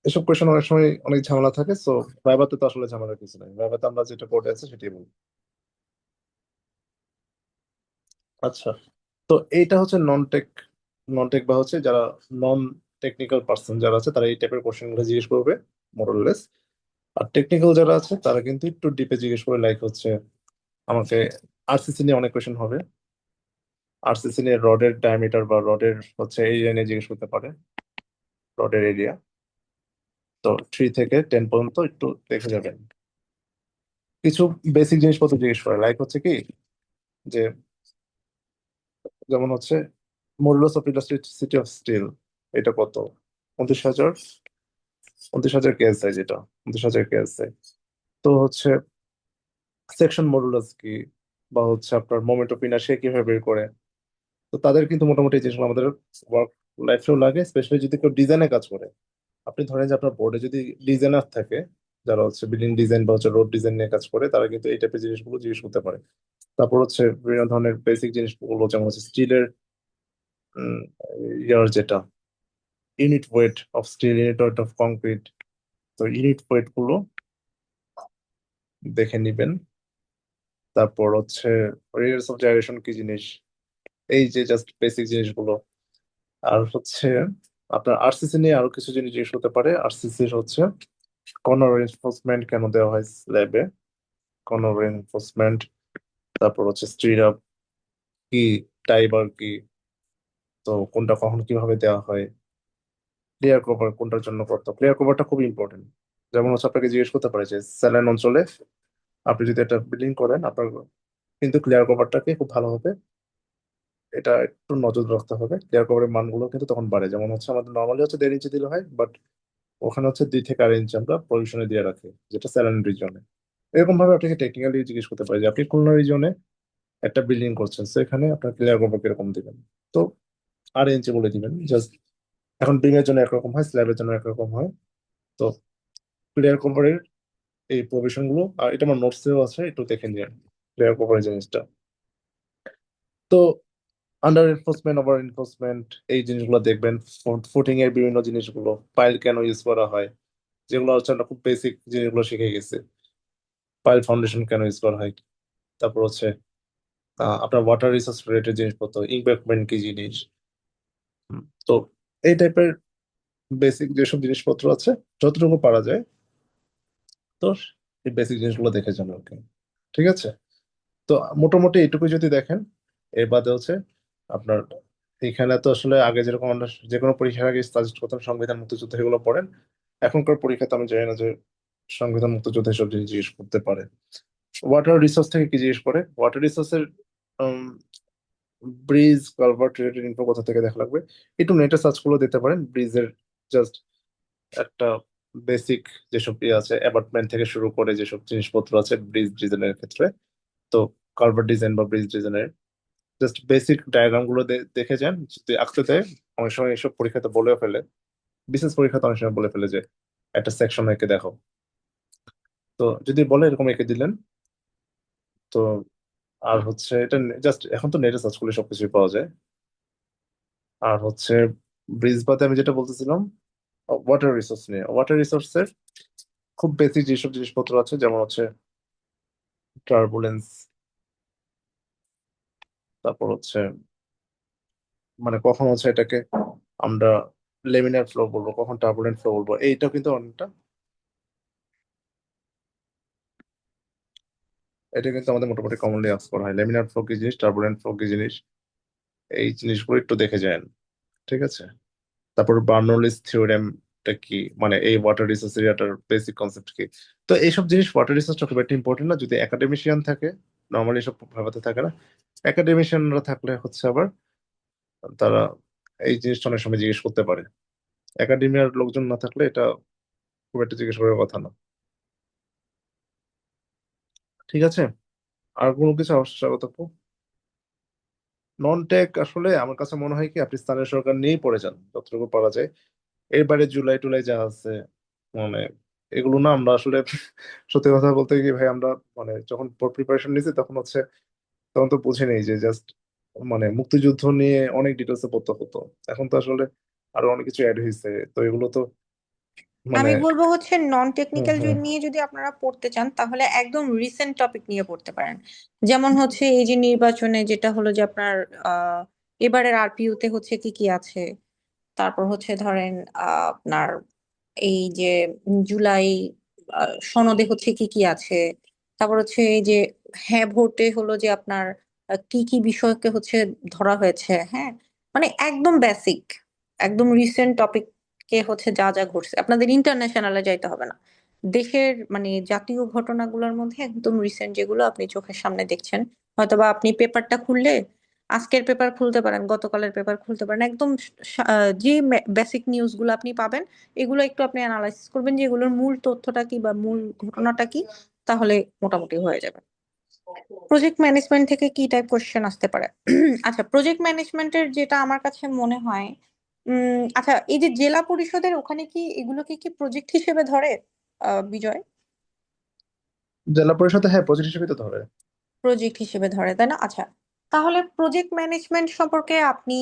[SPEAKER 1] এসব কোয়েশ্চেন অনেক সময় অনেক ঝামেলা থাকে। সো ভাইভাতে তো আসলে ঝামেলার কিছু নাই, ভাইভাতে আমরা যেটা কোডে আছে সেটাই বলবো। আচ্ছা, তো এইটা হচ্ছে নন টেক বা হচ্ছে যারা নন টেকনিক্যাল পার্সন যারা আছে তারা এই টাইপের কোশ্চেন গুলো জিজ্ঞেস করবে মোরলেস। আর টেকনিক্যাল যারা আছে তারা কিন্তু একটু ডিপে জিজ্ঞেস করে, লাইক হচ্ছে আমাকে আরসিসি নিয়ে অনেক কোশ্চেন হবে। আরসিসি নিয়ে রডের ডায়ামিটার বা রডের হচ্ছে এরিয়া নিয়ে জিজ্ঞেস করতে পারে, রডের এরিয়া। তো 3 থেকে 10 পর্যন্ত একটু দেখে যাবেন। কিছু বেসিক জিনিসপত্র জিজ্ঞেস করে, লাইক হচ্ছে কি যে যেমন হচ্ছে modulus of elasticity of steel, এটা কত? 29,000, 29,000 কেএসআই, যেটা 29,000 কেএসআই। তো হচ্ছে সেকশন মডুলাস কি, বা হচ্ছে আপনার মোমেন্ট অফ ইনার্শিয়া কিভাবে বের করে। তো তাদের কিন্তু মোটামুটি এই জিনিসগুলো আমাদের ওয়ার্ক লাইফেও লাগে, স্পেশালি যদি কেউ ডিজাইনে কাজ করে। আপনি ধরেন যে আপনার বোর্ডে যদি ডিজাইনার থাকে, যারা হচ্ছে বিল্ডিং ডিজাইন বা হচ্ছে রোড ডিজাইন নিয়ে কাজ করে, তারা কিন্তু এই টাইপের জিনিসগুলো জিজ্ঞেস করতে পারে। তারপর হচ্ছে বিভিন্ন ধরনের বেসিক জিনিসগুলো, যেমন হচ্ছে স্টিলের ইয়ার যেটা unit weight of steel, unit weight of concrete. তো ইউনিট ওয়েট গুলো দেখে নিবেন। তারপর হচ্ছে রেডিয়াস অফ জাইরেশন কি জিনিস, এই যে জাস্ট বেসিক জিনিসগুলো। আর হচ্ছে আপনার আরসিসি নিয়ে আরো কিছু জিনিস জিজ্ঞেস করতে পারে। আরসিসি হচ্ছে কর্নার রেনফোর্সমেন্ট কেন দেওয়া হয় স্ল্যাবে, কর্নার রেনফোর্সমেন্ট। তারপর হচ্ছে স্ট্রিট কি, টাইবার কি, তো কোনটা কখন কিভাবে দেওয়া হয়, ক্লিয়ার কভার কোনটার জন্য কত। ক্লিয়ার কভারটা খুব ইম্পর্টেন্ট। যেমন হচ্ছে আপনাকে জিজ্ঞেস করতে পারে যে স্যালাইন অঞ্চলে আপনি যদি একটা বিল্ডিং করেন, আপনার কিন্তু ক্লিয়ার কভারটাকে খুব ভালোভাবে এটা একটু নজর রাখতে হবে। ক্লিয়ার কভারের মানগুলো কিন্তু তখন বাড়ে। যেমন হচ্ছে আমাদের নর্মালি হচ্ছে 1.5 ইঞ্চি দিলে হয়, বাট ওখানে হচ্ছে 2 থেকে 2.5 ইঞ্চি আমরা প্রভিশনে দিয়ে রাখি, যেটা স্যালাইন রিজনে। এরকম ভাবে আপনাকে টেকনিক্যালি জিজ্ঞেস করতে পারে যে আপনি কোন রিজনে একটা বিল্ডিং করছেন, সেখানে আপনার ক্লিয়ার কভার কিরকম দিবেন। তো 2.5 ইঞ্চি বলে দিবেন জাস্ট। এখন বিমের জন্য একরকম হয়, স্ল্যাবের জন্য একরকম হয়। তো ক্লিয়ার কভারের এই প্রভিশন গুলো, আর এটা আমার নোটসেও আছে, একটু দেখে নিন ক্লিয়ার কভারের জিনিসটা। তো আন্ডার এনফোর্সমেন্ট, ওভার এনফোর্সমেন্ট, এই জিনিসগুলো দেখবেন। ফুটিং এর বিভিন্ন জিনিসগুলো, পাইল কেন ইউজ করা হয়, যেগুলো হচ্ছে আমরা খুব বেসিক জিনিসগুলো শিখে গেছি। পাইল ফাউন্ডেশন কেন ইউজ করা হয়। তারপর হচ্ছে আপনার ওয়াটার রিসোর্স রিলেটেড জিনিসপত্র, ইমপ্যাক্টমেন্ট কি জিনিস। তো এই টাইপের বেসিক যেসব জিনিসপত্র আছে, যতটুকু পারা যায়, তো এই বেসিক জিনিসগুলো দেখে যান ওকে। ঠিক আছে। তো মোটামুটি এইটুকু যদি দেখেন, এর বাদে হচ্ছে আপনার এখানে তো আসলে আগে যেরকম আমরা যে কোনো পরীক্ষার আগে সাজেস্ট করতাম সংবিধান, মুক্তিযুদ্ধ, এগুলো পড়েন। এখনকার পরীক্ষাতে আমি জানি না যে সংবিধান, মুক্তিযুদ্ধ এসব জিনিস জিজ্ঞেস করতে পারে। ওয়াটার রিসোর্স থেকে কি জিজ্ঞেস করে, ওয়াটার রিসোর্সের ব্রিজ, কালভার্ট রিলেটেড ইনফো কোথা থেকে দেখা লাগবে, একটু নেটে সার্চ করে দিতে পারেন। ব্রিজের জাস্ট একটা বেসিক যেসব ইয়ে আছে, অ্যাবাটমেন্ট থেকে শুরু করে যেসব জিনিসপত্র আছে ব্রিজ ডিজাইনের ক্ষেত্রে। তো কালভার্ট ডিজাইন বা ব্রিজ ডিজাইনের জাস্ট বেসিক ডায়াগ্রাম গুলো দেখে যান, যদি আঁকতে দেয়। অনেক সময় এইসব পরীক্ষাতে বলেও ফেলে, বিশেষ পরীক্ষাতে অনেক সময় বলে ফেলে যে একটা সেকশন এঁকে দেখো। তো যদি বলে এরকম এঁকে দিলেন, তো আর হচ্ছে এটা জাস্ট এখন তো নেটে সার্চ করলে সবকিছুই পাওয়া যায়। আর হচ্ছে ব্রিজ বাদে আমি যেটা বলতেছিলাম, ওয়াটার রিসোর্স নিয়ে। ওয়াটার রিসোর্সের খুব বেসিক যেসব জিনিসপত্র আছে, যেমন হচ্ছে টার্বুলেন্স, তারপর হচ্ছে মানে কখন হচ্ছে এটাকে আমরা লেমিনার ফ্লো বলবো, কখন টার্বুলেন্ট ফ্লো বলবো, এইটা কিন্তু অনেকটা, এটা কিন্তু আমাদের মোটামুটি কমনলি আস্ক করা হয়। লেমিনার ফ্লো কি জিনিস, টার্বুলেন্ট ফ্লো কি জিনিস, এই জিনিসগুলো একটু দেখে যান। ঠিক আছে। তারপর বার্নৌলিস থিওরেমটা কি, মানে এই ওয়াটার রিসোর্স এরিয়াটার বেসিক কনসেপ্ট কি। তো এইসব জিনিস ওয়াটার রিসোর্সটা খুব একটা ইম্পর্টেন্ট না যদি একাডেমিশিয়ান থাকে। নর্মালি সব ভাবাতে থাকে না। একাডেমিশিয়ানরা থাকলে হচ্ছে আবার তারা এই জিনিসটা অনেক সময় জিজ্ঞেস করতে পারে। একাডেমিয়ার লোকজন না থাকলে এটা খুব একটা জিজ্ঞেস করার কথা না। ঠিক আছে, আর কোনো কিছু আবশ্যকতা আপু? নন টেক আসলে আমার কাছে মনে হয় কি আপনি স্থানীয় সরকার নিয়েই পড়ে যান যতটুকু পারা যায়। এর বাইরে জুলাই টুলাই যা আছে মানে এগুলো না আমরা আসলে সত্যি কথা বলতে কি ভাই আমরা মানে যখন প্রিপারেশন নিয়েছি তখন হচ্ছে তখন তো বুঝে নেই যে জাস্ট মানে মুক্তিযুদ্ধ নিয়ে অনেক ডিটেলসে পড়তে হতো। এখন তো আসলে আরো অনেক কিছু অ্যাড হয়েছে, তো এগুলো তো মানে
[SPEAKER 2] আমি বলবো হচ্ছে নন
[SPEAKER 1] হুম
[SPEAKER 2] টেকনিক্যাল
[SPEAKER 1] হুম।
[SPEAKER 2] নিয়ে যদি আপনারা পড়তে চান তাহলে একদম রিসেন্ট টপিক নিয়ে পড়তে পারেন। যেমন হচ্ছে এই যে নির্বাচনে যেটা হলো যে আপনার আহ এবারের আরপিইউ তে হচ্ছে কি কি আছে, তারপর হচ্ছে ধরেন আপনার এই যে জুলাই সনদে হচ্ছে কি কি আছে, তারপর হচ্ছে এই যে হ্যাঁ ভোটে হলো যে আপনার কি কি বিষয়কে হচ্ছে ধরা হয়েছে, হ্যাঁ মানে একদম বেসিক একদম রিসেন্ট টপিকে হচ্ছে যা যা ঘটছে, আপনাদের ইন্টারন্যাশনালে যাইতে হবে না, দেশের মানে জাতীয় ঘটনাগুলোর মধ্যে একদম রিসেন্ট যেগুলো আপনি চোখের সামনে দেখছেন, হয়তোবা আপনি পেপারটা খুললে আজকের পেপার খুলতে পারেন, গতকালের পেপার খুলতে পারেন, একদম যে বেসিক নিউজ গুলো আপনি পাবেন এগুলো একটু আপনি অ্যানালাইসিস করবেন যে এগুলোর মূল তথ্যটা কি বা মূল ঘটনাটা কি, তাহলে মোটামুটি হয়ে যাবে। প্রজেক্ট ম্যানেজমেন্ট থেকে কি টাইপ কোশ্চেন আসতে পারে? আচ্ছা, প্রজেক্ট ম্যানেজমেন্টের যেটা আমার কাছে মনে হয়, আচ্ছা এই যে জেলা পরিষদের ওখানে কি এগুলোকে কি প্রজেক্ট হিসেবে ধরে বিজয়?
[SPEAKER 1] জেলা পরিষদে হ্যাঁ প্রজেক্ট হিসেবে তো ধরে।
[SPEAKER 2] প্রজেক্ট হিসেবে ধরে তাই না? আচ্ছা, তাহলে প্রজেক্ট ম্যানেজমেন্ট সম্পর্কে আপনি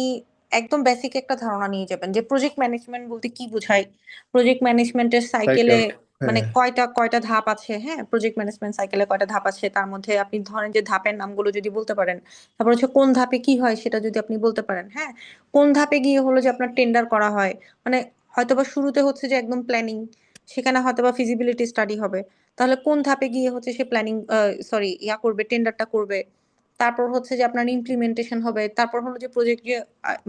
[SPEAKER 2] একদম বেসিক একটা ধারণা নিয়ে যাবেন যে প্রজেক্ট ম্যানেজমেন্ট বলতে কি বোঝায়, প্রজেক্ট ম্যানেজমেন্টের সাইকেলে
[SPEAKER 1] সাইকেল।
[SPEAKER 2] মানে
[SPEAKER 1] হ্যাঁ।
[SPEAKER 2] কয়টা কয়টা ধাপ আছে, হ্যাঁ প্রজেক্ট ম্যানেজমেন্ট সাইকেলে কয়টা ধাপ আছে, তার মধ্যে আপনি ধরেন যে ধাপের নামগুলো যদি বলতে পারেন, তারপর হচ্ছে কোন ধাপে কি হয় সেটা যদি আপনি বলতে পারেন, হ্যাঁ কোন ধাপে গিয়ে হলো যে আপনার টেন্ডার করা হয়, মানে হয়তোবা শুরুতে হচ্ছে যে একদম প্ল্যানিং, সেখানে হয়তোবা ফিজিবিলিটি স্টাডি হবে, তাহলে কোন ধাপে গিয়ে হচ্ছে সে প্ল্যানিং সরি ইয়া করবে, টেন্ডারটা করবে, তারপর হচ্ছে যে আপনার ইমপ্লিমেন্টেশন হবে, তারপর হলো যে প্রজেক্ট যে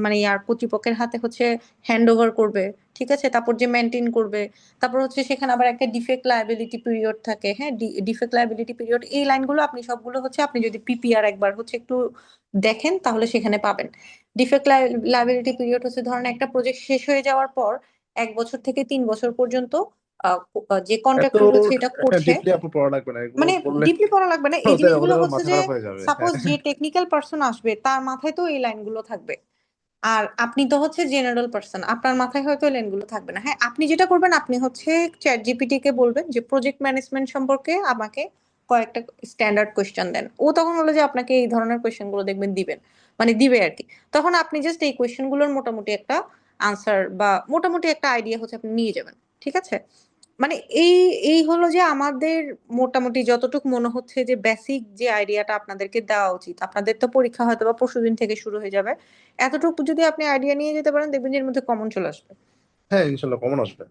[SPEAKER 2] মানে ইয়ার কর্তৃপক্ষের হাতে হচ্ছে হ্যান্ড ওভার করবে, ঠিক আছে, তারপর যে মেনটেন করবে, তারপর হচ্ছে সেখানে আবার একটা ডিফেক্ট লায়াবিলিটি পিরিয়ড থাকে, হ্যাঁ ডিফেক্ট লায়াবিলিটি পিরিয়ড, এই লাইনগুলো আপনি সবগুলো হচ্ছে আপনি যদি পিপিআর একবার হচ্ছে একটু দেখেন তাহলে সেখানে পাবেন। ডিফেক্ট লায়াবিলিটি পিরিয়ড হচ্ছে ধরেন একটা প্রজেক্ট শেষ হয়ে যাওয়ার পর 1 বছর থেকে 3 বছর পর্যন্ত যে
[SPEAKER 1] এত
[SPEAKER 2] কন্ট্রাক্টর হচ্ছে এটা করছে,
[SPEAKER 1] ডিপলি আপু পড়া লাগবে না, এগুলো
[SPEAKER 2] মানে
[SPEAKER 1] পড়লে
[SPEAKER 2] ডিপলি পড়া লাগবে না, এই
[SPEAKER 1] ওদের
[SPEAKER 2] জিনিসগুলো
[SPEAKER 1] ওদের
[SPEAKER 2] হচ্ছে
[SPEAKER 1] মাথা
[SPEAKER 2] যে
[SPEAKER 1] খারাপ হয়ে যাবে। হ্যাঁ
[SPEAKER 2] সাপোজ যে টেকনিক্যাল পার্সন আসবে তার মাথায় তো এই লাইনগুলো থাকবে, আর আপনি তো হচ্ছে জেনারেল পার্সন, আপনার মাথায় হয়তো এই লাইনগুলো থাকবে না। হ্যাঁ আপনি যেটা করবেন আপনি হচ্ছে চ্যাট জিপিটি কে বলবেন যে প্রজেক্ট ম্যানেজমেন্ট সম্পর্কে আমাকে কয়েকটা স্ট্যান্ডার্ড কোয়েশ্চেন দেন, ও তখন হলো যে আপনাকে এই ধরনের কোয়েশ্চেন গুলো দেখবেন দিবেন, মানে দিবে আর কি, তখন আপনি জাস্ট এই কোয়েশ্চেন গুলোর মোটামুটি একটা আনসার বা মোটামুটি একটা আইডিয়া হচ্ছে আপনি নিয়ে যাবেন, ঠিক আছে। মানে এই এই হলো যে আমাদের মোটামুটি যতটুকু মনে হচ্ছে যে বেসিক যে আইডিয়াটা আপনাদেরকে দেওয়া উচিত, আপনাদের তো পরীক্ষা হয়তো বা পরশুদিন থেকে শুরু হয়ে যাবে, এতটুকু যদি আপনি আইডিয়া নিয়ে যেতে পারেন দেখবেন যে এর মধ্যে কমন চলে আসবে।
[SPEAKER 1] হ্যাঁ ইনশাল্লাহ কমন আসবে।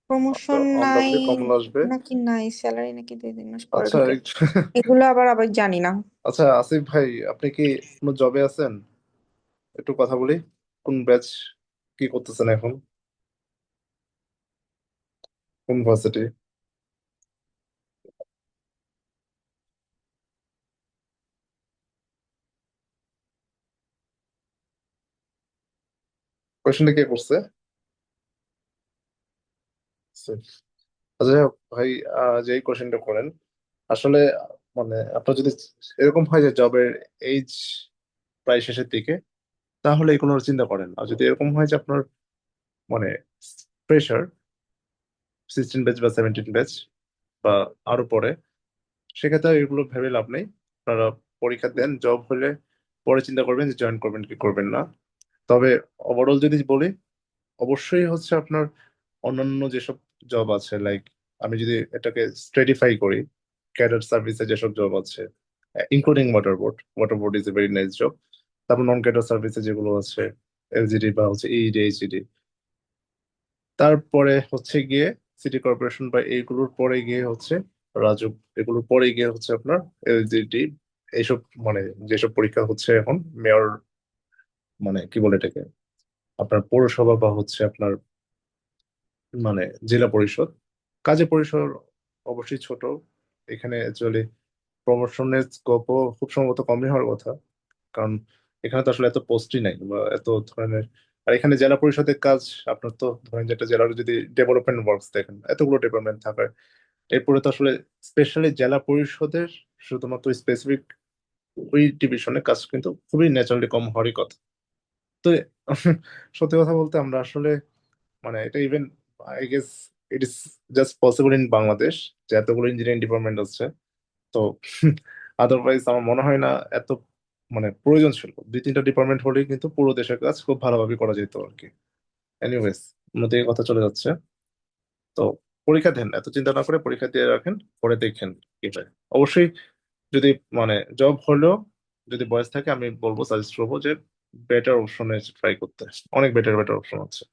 [SPEAKER 2] প্রমোশন নাই
[SPEAKER 1] আন্ডারলি কমন আসবে।
[SPEAKER 2] নাকি নাই, স্যালারি নাকি 2-3 মাস পরে
[SPEAKER 1] আচ্ছা
[SPEAKER 2] ঢুকে, এগুলো আবার আবার জানি না।
[SPEAKER 1] আচ্ছা আসিফ ভাই, আপনি কি কোনো জবে আছেন? একটু কথা বলি, কোন ব্যাচ, কি করতেছেন এখন, কোন ভার্সিটি? কোয়েশনটা কে করছে? আচ্ছা যাই হোক ভাই, যে কোয়েশনটা করেন আসলে মানে আপনার যদি এরকম হয় যে জবের এইজ প্রায় শেষের দিকে, তাহলে কোনো চিন্তা করেন। আর যদি এরকম হয় যে আপনার মানে প্রেশার 16 ব্যাচ বা 17 ব্যাচ বা আরো পরে, সেক্ষেত্রে এগুলো ভেবে লাভ নেই। আপনারা পরীক্ষা দেন, জব হলে পরে চিন্তা করবেন যে জয়েন করবেন কি করবেন না। তবে ওভারঅল যদি বলি, অবশ্যই হচ্ছে আপনার অন্যান্য যেসব জব আছে লাইক আমি যদি এটাকে স্ট্রেটিফাই করি, ক্যাডার সার্ভিসে যেসব জব আছে including water board is a very nice job. তারপর নন ক্যাডার সার্ভিসে যেগুলো আছে এলজিডি বা হচ্ছে ইডি এইচডি, তারপরে হচ্ছে গিয়ে সিটি কর্পোরেশন বা এইগুলোর পরে গিয়ে হচ্ছে রাজুক, এগুলোর পরে গিয়ে হচ্ছে আপনার এলজিডি, এইসব মানে যেসব পরীক্ষা হচ্ছে এখন মেয়র মানে কি বলে এটাকে আপনার পৌরসভা বা হচ্ছে আপনার মানে জেলা পরিষদ, কাজে পরিসর অবশ্যই ছোট। এখানে অ্যাকচুয়ালি প্রমোশনের স্কোপও খুব সম্ভবত কমই হওয়ার কথা, কারণ এখানে তো আসলে এত পোস্টই নাই বা এত ধরনের। আর এখানে জেলা পরিষদের কাজ আপনার তো ধরেন যেটা জেলার যদি ডেভেলপমেন্ট ওয়ার্কস দেখেন এতগুলো ডিপার্টমেন্ট থাকায়, এরপরে তো আসলে স্পেশালি জেলা পরিষদের শুধুমাত্র স্পেসিফিক ওই ডিভিশনে কাজ কিন্তু খুবই ন্যাচারালি কম হওয়ারই কথা। তো সত্যি কথা বলতে আমরা আসলে মানে এটা even I guess it is just possible in Bangladesh যে এতগুলো ইঞ্জিনিয়ারিং ডিপার্টমেন্ট আছে। তো আদারওয়াইজ আমার মনে হয় না এত মানে প্রয়োজন ছিল, 2-3টা ডিপার্টমেন্ট হলেই কিন্তু পুরো দেশের কাজ খুব ভালোভাবে করা যেত আর কি। এনিওয়েজ, অন্যদিকে কথা চলে যাচ্ছে। তো পরীক্ষা দেন, এত চিন্তা না করে পরীক্ষা দিয়ে রাখেন, পরে দেখেন কি হয়। অবশ্যই যদি মানে জব হলেও যদি বয়স থাকে আমি বলবো, সাজেস্ট করবো যে বেটার অপশনে ট্রাই করতে। অনেক বেটার বেটার অপশন আছে।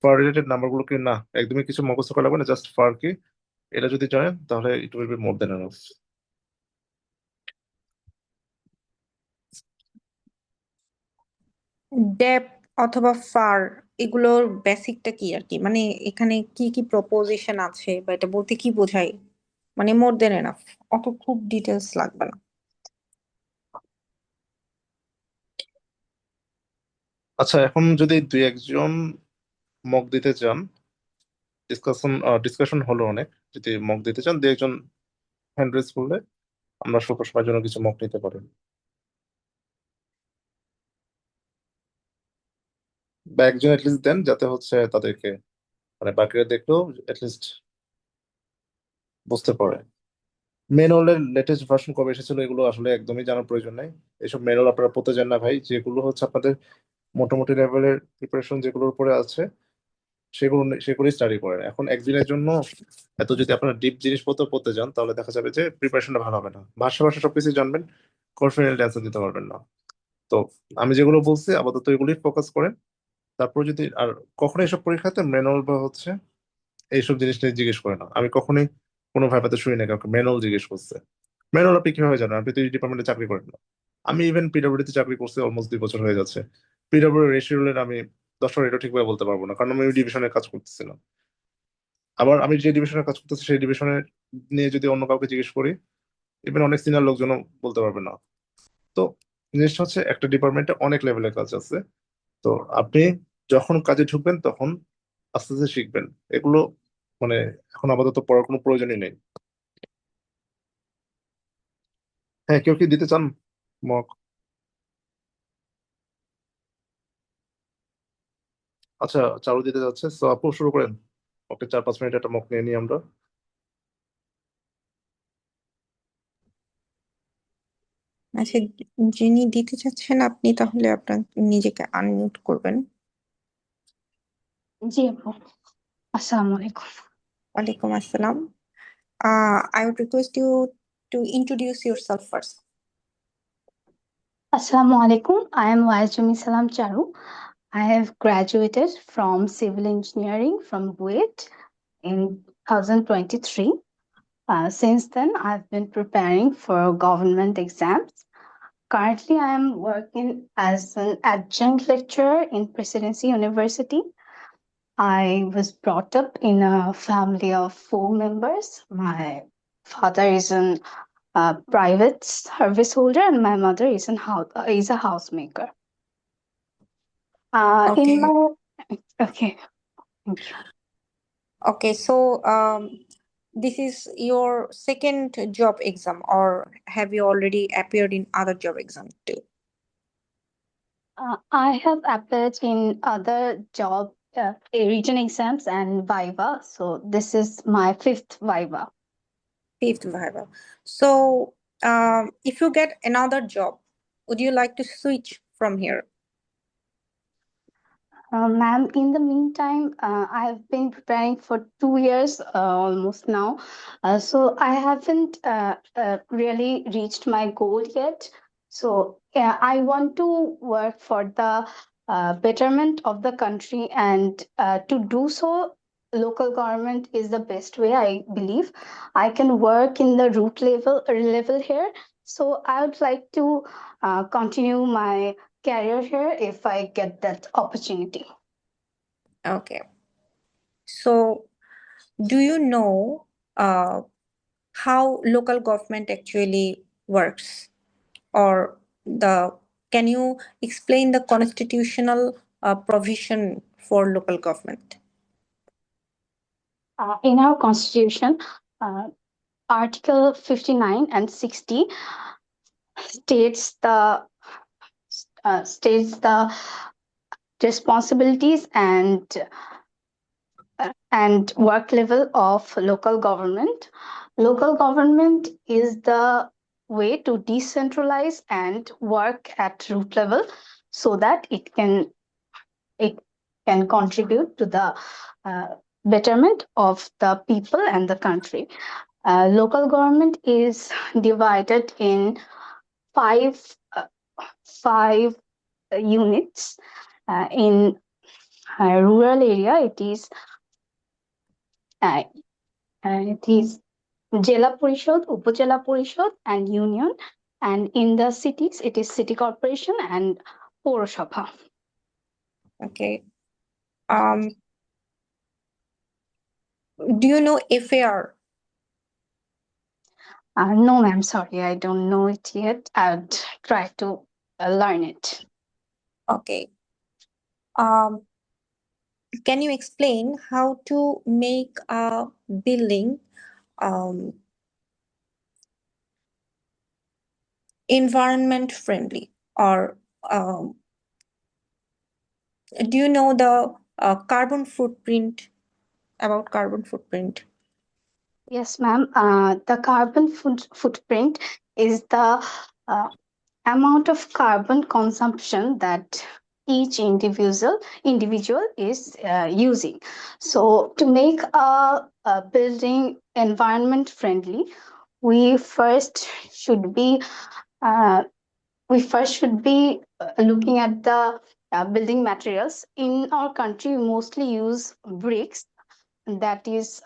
[SPEAKER 1] ফার রিলেটেড নাম্বারগুলো কি না একদমই কিছু মুখস্থ করা লাগবে না, জাস্ট ফার কি এটা যদি জানেন তাহলে it will be more than enough.
[SPEAKER 2] ডেপ অথবা ফার, এগুলোর বেসিকটা কি আর কি, মানে এখানে কি কি প্রপোজিশন আছে বা এটা বলতে কি বোঝায়? মানে মোর দেন এনাফ, অত খুব ডিটেলস লাগবে না।
[SPEAKER 1] আচ্ছা, এখন যদি দুই একজন মক দিতে চান, ডিসকাশন ডিসকাশন হলো অনেক, যদি মক দিতে চান দুই একজন হ্যান্ড রেজ করলে আমরা স্বল্প সময়ের জন্য কিছু মক নিতে পারি, বা একজন অ্যাটলিস্ট দেন যাতে হচ্ছে তাদেরকে মানে বাকিরা দেখলেও অ্যাটলিস্ট বুঝতে পারে। ম্যানুয়ালের লেটেস্ট ভার্সন কবে এসেছিল এগুলো আসলে একদমই জানার প্রয়োজন নাই। এসব ম্যানুয়াল আপনারা পড়তে যান না ভাই, যেগুলো হচ্ছে আপনাদের মোটামুটি লেভেলের প্রিপারেশন যেগুলোর উপরে আছে সেগুলোই স্টাডি করেন। এখন একদিনের জন্য এত যদি আপনারা ডিপ জিনিসপত্র পড়তে যান তাহলে দেখা যাবে যে প্রিপারেশনটা ভালো হবে না, ভাষা ভাষা সবকিছু জানবেন, কনফিডেন্ট অ্যান্সার দিতে পারবেন না। তো আমি যেগুলো বলছি আপাতত এগুলোই ফোকাস করেন। তারপর যদি আর কখনো এসব পরীক্ষাতে ম্যানুয়াল বা হচ্ছে এইসব জিনিস নিয়ে জিজ্ঞেস করে না, আমি কখনোই কোনো ভাইপাতে শুনি না কাউকে ম্যানুয়াল জিজ্ঞেস করছে। ম্যানুয়াল আপনি কিভাবে জানেন? আপনি তো এই ডিপার্টমেন্টে চাকরি করেন না। আমি ইভেন পিডব্লিউডি তে চাকরি করছি অলমোস্ট 2 বছর হয়ে যাচ্ছে। পিডব্লিউ রেশিওলের আমি 10টা রেটও ঠিকভাবে বলতে পারবো না, কারণ আমি ওই ডিভিশনে কাজ করতেছিলাম। আবার আমি যে ডিভিশনে কাজ করতেছি সেই ডিভিশনের নিয়ে যদি অন্য কাউকে জিজ্ঞেস করি, ইভেন অনেক সিনিয়র লোকজনও বলতে পারবে না। তো জিনিসটা হচ্ছে একটা ডিপার্টমেন্টে অনেক লেভেলের কাজ আছে। তো আপনি যখন কাজে ঢুকবেন তখন আস্তে আস্তে শিখবেন এগুলো। মানে এখন আপাতত পড়ার কোনো প্রয়োজনই নেই। হ্যাঁ, কেউ কি দিতে চান মক? আচ্ছা, চালু দিতে যাচ্ছে, তো আপু শুরু করেন। ওকে, 4-5 মিনিট একটা মক নিয়ে নিই আমরা।
[SPEAKER 2] আচ্ছা, যিনি দিতে চাচ্ছেন আপনি তাহলে আপনার নিজেকে আনমিউট করবেন।
[SPEAKER 3] জি আপু, আসসালামু আলাইকুম।
[SPEAKER 2] ওয়ালাইকুম আসসালাম। I would request you to introduce yourself first.
[SPEAKER 3] Assalamu alaikum. I am Waizumi Salam Charu. I have graduated from civil engineering from BUET in 2023. Since then, I've been preparing for government exams. Currently, I am working as an adjunct lecturer in Presidency University. I was brought up in a family of 4 members. My father is an private service holder, and my mother is a housemaker. In
[SPEAKER 2] Okay.
[SPEAKER 3] my okay, thank you.
[SPEAKER 2] Okay, so this is your second job exam, or have you already appeared in other job exams too?
[SPEAKER 3] I have applied in other job region exams and Viva, so this is my 5th Viva.
[SPEAKER 2] Fifth viva. So if you get another job, would you like to switch from here?
[SPEAKER 3] Ma'am, in the meantime, I've been preparing for 2 years almost now. So I haven't really reached my goal yet. So yeah, I want to work for the betterment of the country, and to do so, local government is the best way, I believe. I can work in the root level here. So I would like to continue my career here if I get that opportunity.
[SPEAKER 2] Okay. So do you know how local government actually works, or can you explain the constitutional provision for local government?
[SPEAKER 3] In our constitution, uh, Article 59 and 60 states the responsibilities and work level of local government. Local government is the way to decentralize and work at root level so that it can contribute to the betterment of the people and the country. Local government is divided in five units. In rural area, it is Jela Parishad, Upajela Parishad, and Union. And in the cities, it is City Corporation and Purosabha.
[SPEAKER 2] Okay. Do you know FAR?
[SPEAKER 3] No, ma'am, sorry, I don't know it yet. I'd try to learn it.
[SPEAKER 2] Okay. Can you explain how to make a building environment friendly, or do you know the carbon footprint, about carbon footprint?
[SPEAKER 3] Yes, ma'am. The carbon footprint is the amount of carbon consumption that each individual is using. So to make a building environment friendly, we first should be looking at the building materials. In our country, we mostly use bricks that is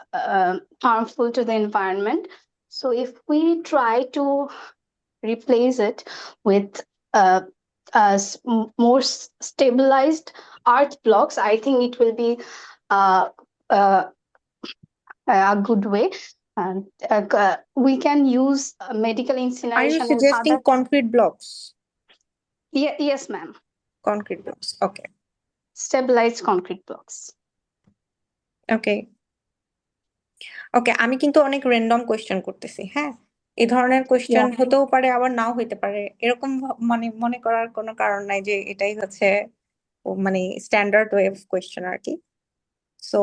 [SPEAKER 3] harmful to the environment. So if we try to replace it with more stabilized art blocks, I think it will be a good way. And we can use medical
[SPEAKER 2] Are you
[SPEAKER 3] incineration and
[SPEAKER 2] suggesting
[SPEAKER 3] other.
[SPEAKER 2] concrete blocks?
[SPEAKER 3] Yes, ma'am.
[SPEAKER 2] Concrete blocks. Okay.
[SPEAKER 3] Stabilized concrete blocks.
[SPEAKER 2] Okay. ওকে, আমি কিন্তু অনেক random question করতেছি, হ্যাঁ। এই ধরনের question হতেও পারে, আবার নাও হইতে পারে। এরকম মানে মনে করার কোনো কারণ নাই যে এটাই হচ্ছে মানে স্ট্যান্ডার্ড ওয়ে অফ কোয়েশ্চেন আর কি। সো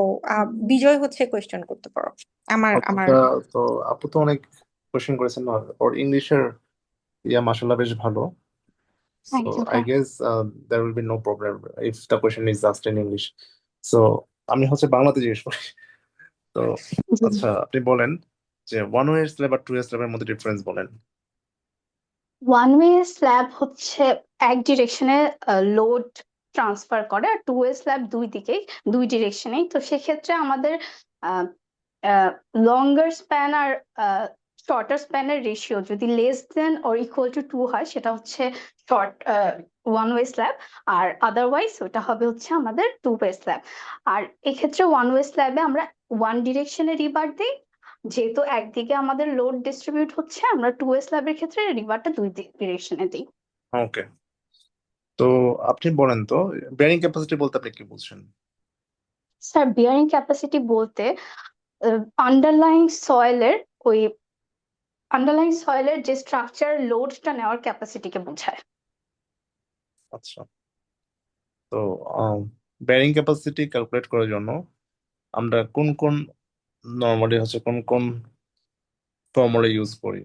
[SPEAKER 2] বিজয় হচ্ছে কোয়েশ্চেন করতে পারো। আমার
[SPEAKER 1] তো আপু তো অনেক কোয়েশ্চেন করেছেন, ওর ইংলিশের মাশাআল্লাহ বেশ ভালো।
[SPEAKER 3] Thank
[SPEAKER 1] So
[SPEAKER 3] you,
[SPEAKER 1] I
[SPEAKER 3] ma'am.
[SPEAKER 1] guess there will be no problem if the question is asked in English. So আমি হচ্ছে বাংলাতে জিজ্ঞেস করি। তো আচ্ছা, আপনি বলেন যে ওয়ান ওয়ে স্ল্যাব আর টু ওয়ে স্ল্যাবের মধ্যে ডিফারেন্স বলেন।
[SPEAKER 3] ওয়ান ওয়ে স্ল্যাব হচ্ছে এক ডিরেকশনে লোড ট্রান্সফার করে, আর টু ওয়ে স্ল্যাব দুই ডিরেকশনেই। তো সেক্ষেত্রে আমাদের লঙ্গার স্প্যান আর শর্টার স্প্যানের রেশিও যদি less than or equal to 2 হয়, সেটা হচ্ছে শর্ট ওয়ান ওয়ে স্ল্যাব, আর আদারওয়াইজ ওটা হবে হচ্ছে আমাদের টু ওয়ে স্ল্যাব। আর এক্ষেত্রে ওয়ান ওয়ে স্ল্যাবে আমরা ওয়ান ডিরেকশনে রিবার দিই, যেহেতু একদিকে আমাদের লোড ডিস্ট্রিবিউট হচ্ছে, আমরা টু ওয়ে স্ল্যাবের ক্ষেত্রে রিভারটা দুই ডিরেকশনে দিই।
[SPEAKER 1] ওকে, তো আপনি বলেন তো বেয়ারিং ক্যাপাসিটি বলতে আপনি কি বলছেন?
[SPEAKER 3] স্যার, বিয়ারিং ক্যাপাসিটি বলতে আন্ডারলাইং সয়েলের যে স্ট্রাকচার লোডটা নেওয়ার ক্যাপাসিটিকে বোঝায়।
[SPEAKER 1] আচ্ছা, তো বেয়ারিং ক্যাপাসিটি ক্যালকুলেট করার জন্য আমরা নরমালি হচ্ছে কোন ফর্মুলা ইউজ করি?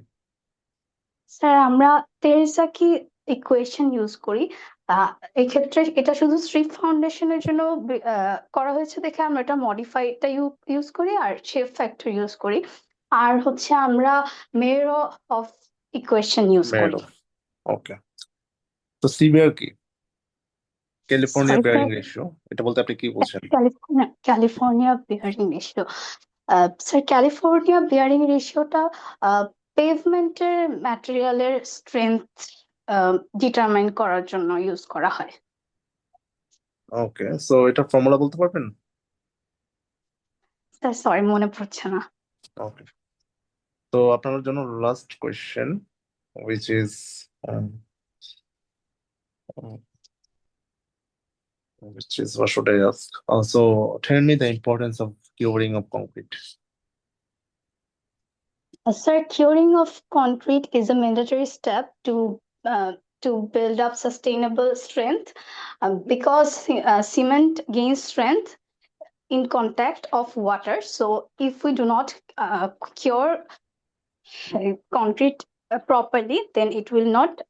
[SPEAKER 3] স্যার, আমরা তেরেসাকি ইকুয়েশন ইউজ করি। এক্ষেত্রে এটা শুধু স্ট্রিপ ফাউন্ডেশনের জন্য করা হয়েছে দেখে আমরা এটা মডিফাইডটা ইউজ করি, আর শেপ ফ্যাক্টর ইউজ করি, আর হচ্ছে আমরা মেয়র অফ ইকুয়েশন ইউজ করি।
[SPEAKER 1] ওকে, তো সিবিআর কি? ক্যালিফোর্নিয়া বেয়ারিং রেশিও, এটা বলতে আপনি কি বলছেন?
[SPEAKER 3] California bearing ratio, sir, California bearing রেশিওটা পেভমেন্টের ম্যাটেরিয়ালের স্ট্রেংথ ডিটারমাইন করার জন্য ইউজ করা হয়।
[SPEAKER 1] ওকে, সো এটা ফর্মুলা বলতে পারবেন?
[SPEAKER 3] স্যার, সরি, মনে পড়ছে না।
[SPEAKER 1] ওকে, তো আপনার জন্য last question, which is what should I ask? So tell me the importance of curing of concrete.
[SPEAKER 3] Sir, curing of concrete is a mandatory step to build up sustainable strength because cement gains strength in contact of water. So, if we do not cure concrete properly, then it will not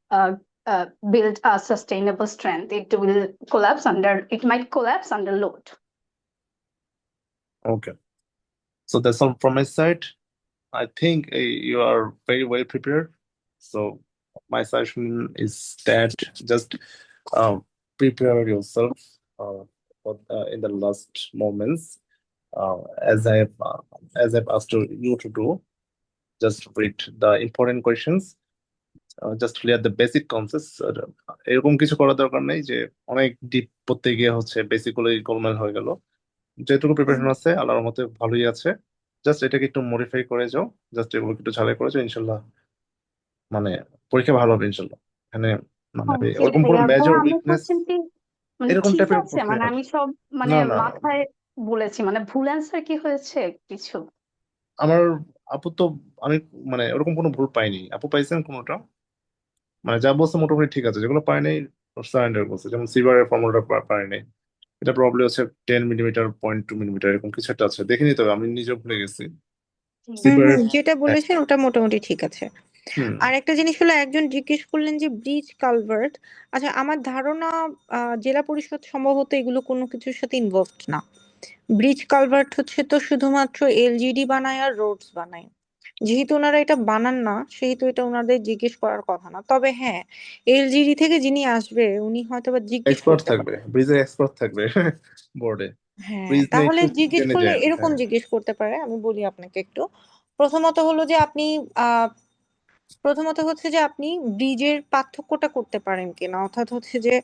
[SPEAKER 3] build a sustainable strength. It will collapse under. It might collapse under load.
[SPEAKER 1] Okay. So that's all from my side. I think you are very well prepared. So my suggestion is that just uh, prepare yourself in the last moments, uh, as I have uh, as I've asked you to do. Just read the important questions, just clear the basic concepts. এরকম কিছু করার দরকার নেই যে অনেক deep পড়তে গিয়ে হচ্ছে বেসিক্যালি গোলমাল হয়ে গেল। যেটুকু প্রিপারেশন আছে আল্লাহর মতে ভালোই আছে। জাস্ট এটাকে একটু মডিফাই করে যাও, জাস্ট এগুলো একটু ঝালাই করে যাও, ইনশাল্লাহ মানে পরীক্ষা ভালো হবে ইনশাল্লাহ। এখানে মানে
[SPEAKER 3] ওকে
[SPEAKER 1] ওরকম কোনো
[SPEAKER 3] ভাইয়া,
[SPEAKER 1] মেজর
[SPEAKER 3] আমার
[SPEAKER 1] উইকনেস
[SPEAKER 3] কোশ্চেনটি মানে
[SPEAKER 1] এরকম
[SPEAKER 3] ঠিক
[SPEAKER 1] টাইপের
[SPEAKER 3] আছে,
[SPEAKER 1] প্রশ্ন
[SPEAKER 3] মানে
[SPEAKER 1] হবে
[SPEAKER 3] আমি সব মানে
[SPEAKER 1] না। না,
[SPEAKER 3] মাথায় বলেছি, মানে ভুল অ্যান্সার কি হয়েছে কিছু?
[SPEAKER 1] আমার আপু তো আমি মানে ওরকম কোনো ভুল পাইনি। আপু পাইছেন কোনোটা? মানে যা বলছে মোটামুটি ঠিক আছে, যেগুলো পাই নাই সারেন্ডার করছে। যেমন সিভারের ফর্মুলাটা পাই নাই, এটা প্রবলি হচ্ছে 10 মিলিমিটার 0.2 মিলিমিটার এরকম কিছু একটা আছে, দেখে নিতে হবে, আমি নিজেও ভুলে গেছি সিভারের।
[SPEAKER 2] যেটা
[SPEAKER 1] হ্যাঁ।
[SPEAKER 2] বলেছেন ওটা মোটামুটি ঠিক আছে।
[SPEAKER 1] হুম।
[SPEAKER 2] আর একটা জিনিস হলো, একজন জিজ্ঞেস করলেন যে ব্রিজ কালভার্ট। আচ্ছা, আমার ধারণা জেলা পরিষদ সম্ভবত এগুলো কোনো কিছুর সাথে ইনভলভড না। ব্রিজ কালভার্ট হচ্ছে তো শুধুমাত্র এলজিডি বানায় আর রোডস বানায়। যেহেতু ওনারা এটা বানান না, সেহেতু এটা ওনাদের জিজ্ঞেস করার কথা না। তবে হ্যাঁ, এলজিডি থেকে যিনি আসবে উনি হয়তোবা জিজ্ঞেস
[SPEAKER 1] এক্সপার্ট
[SPEAKER 2] করতে
[SPEAKER 1] থাকবে,
[SPEAKER 2] পারেন।
[SPEAKER 1] ব্রিজের এক্সপার্ট থাকবে বোর্ডে।
[SPEAKER 2] হ্যাঁ,
[SPEAKER 1] ব্রিজ নিয়ে
[SPEAKER 2] তাহলে
[SPEAKER 1] একটু
[SPEAKER 2] জিজ্ঞেস
[SPEAKER 1] জেনে
[SPEAKER 2] করলে
[SPEAKER 1] যায়।
[SPEAKER 2] এরকম
[SPEAKER 1] হ্যাঁ।
[SPEAKER 2] জিজ্ঞেস করতে পারে। আমি বলি আপনাকে একটু। প্রথমত হলো যে আপনি আহ প্রথমত হচ্ছে যে আপনি ব্রিজের পার্থক্যটা করতে পারেন কিনা, অর্থাৎ হচ্ছে যে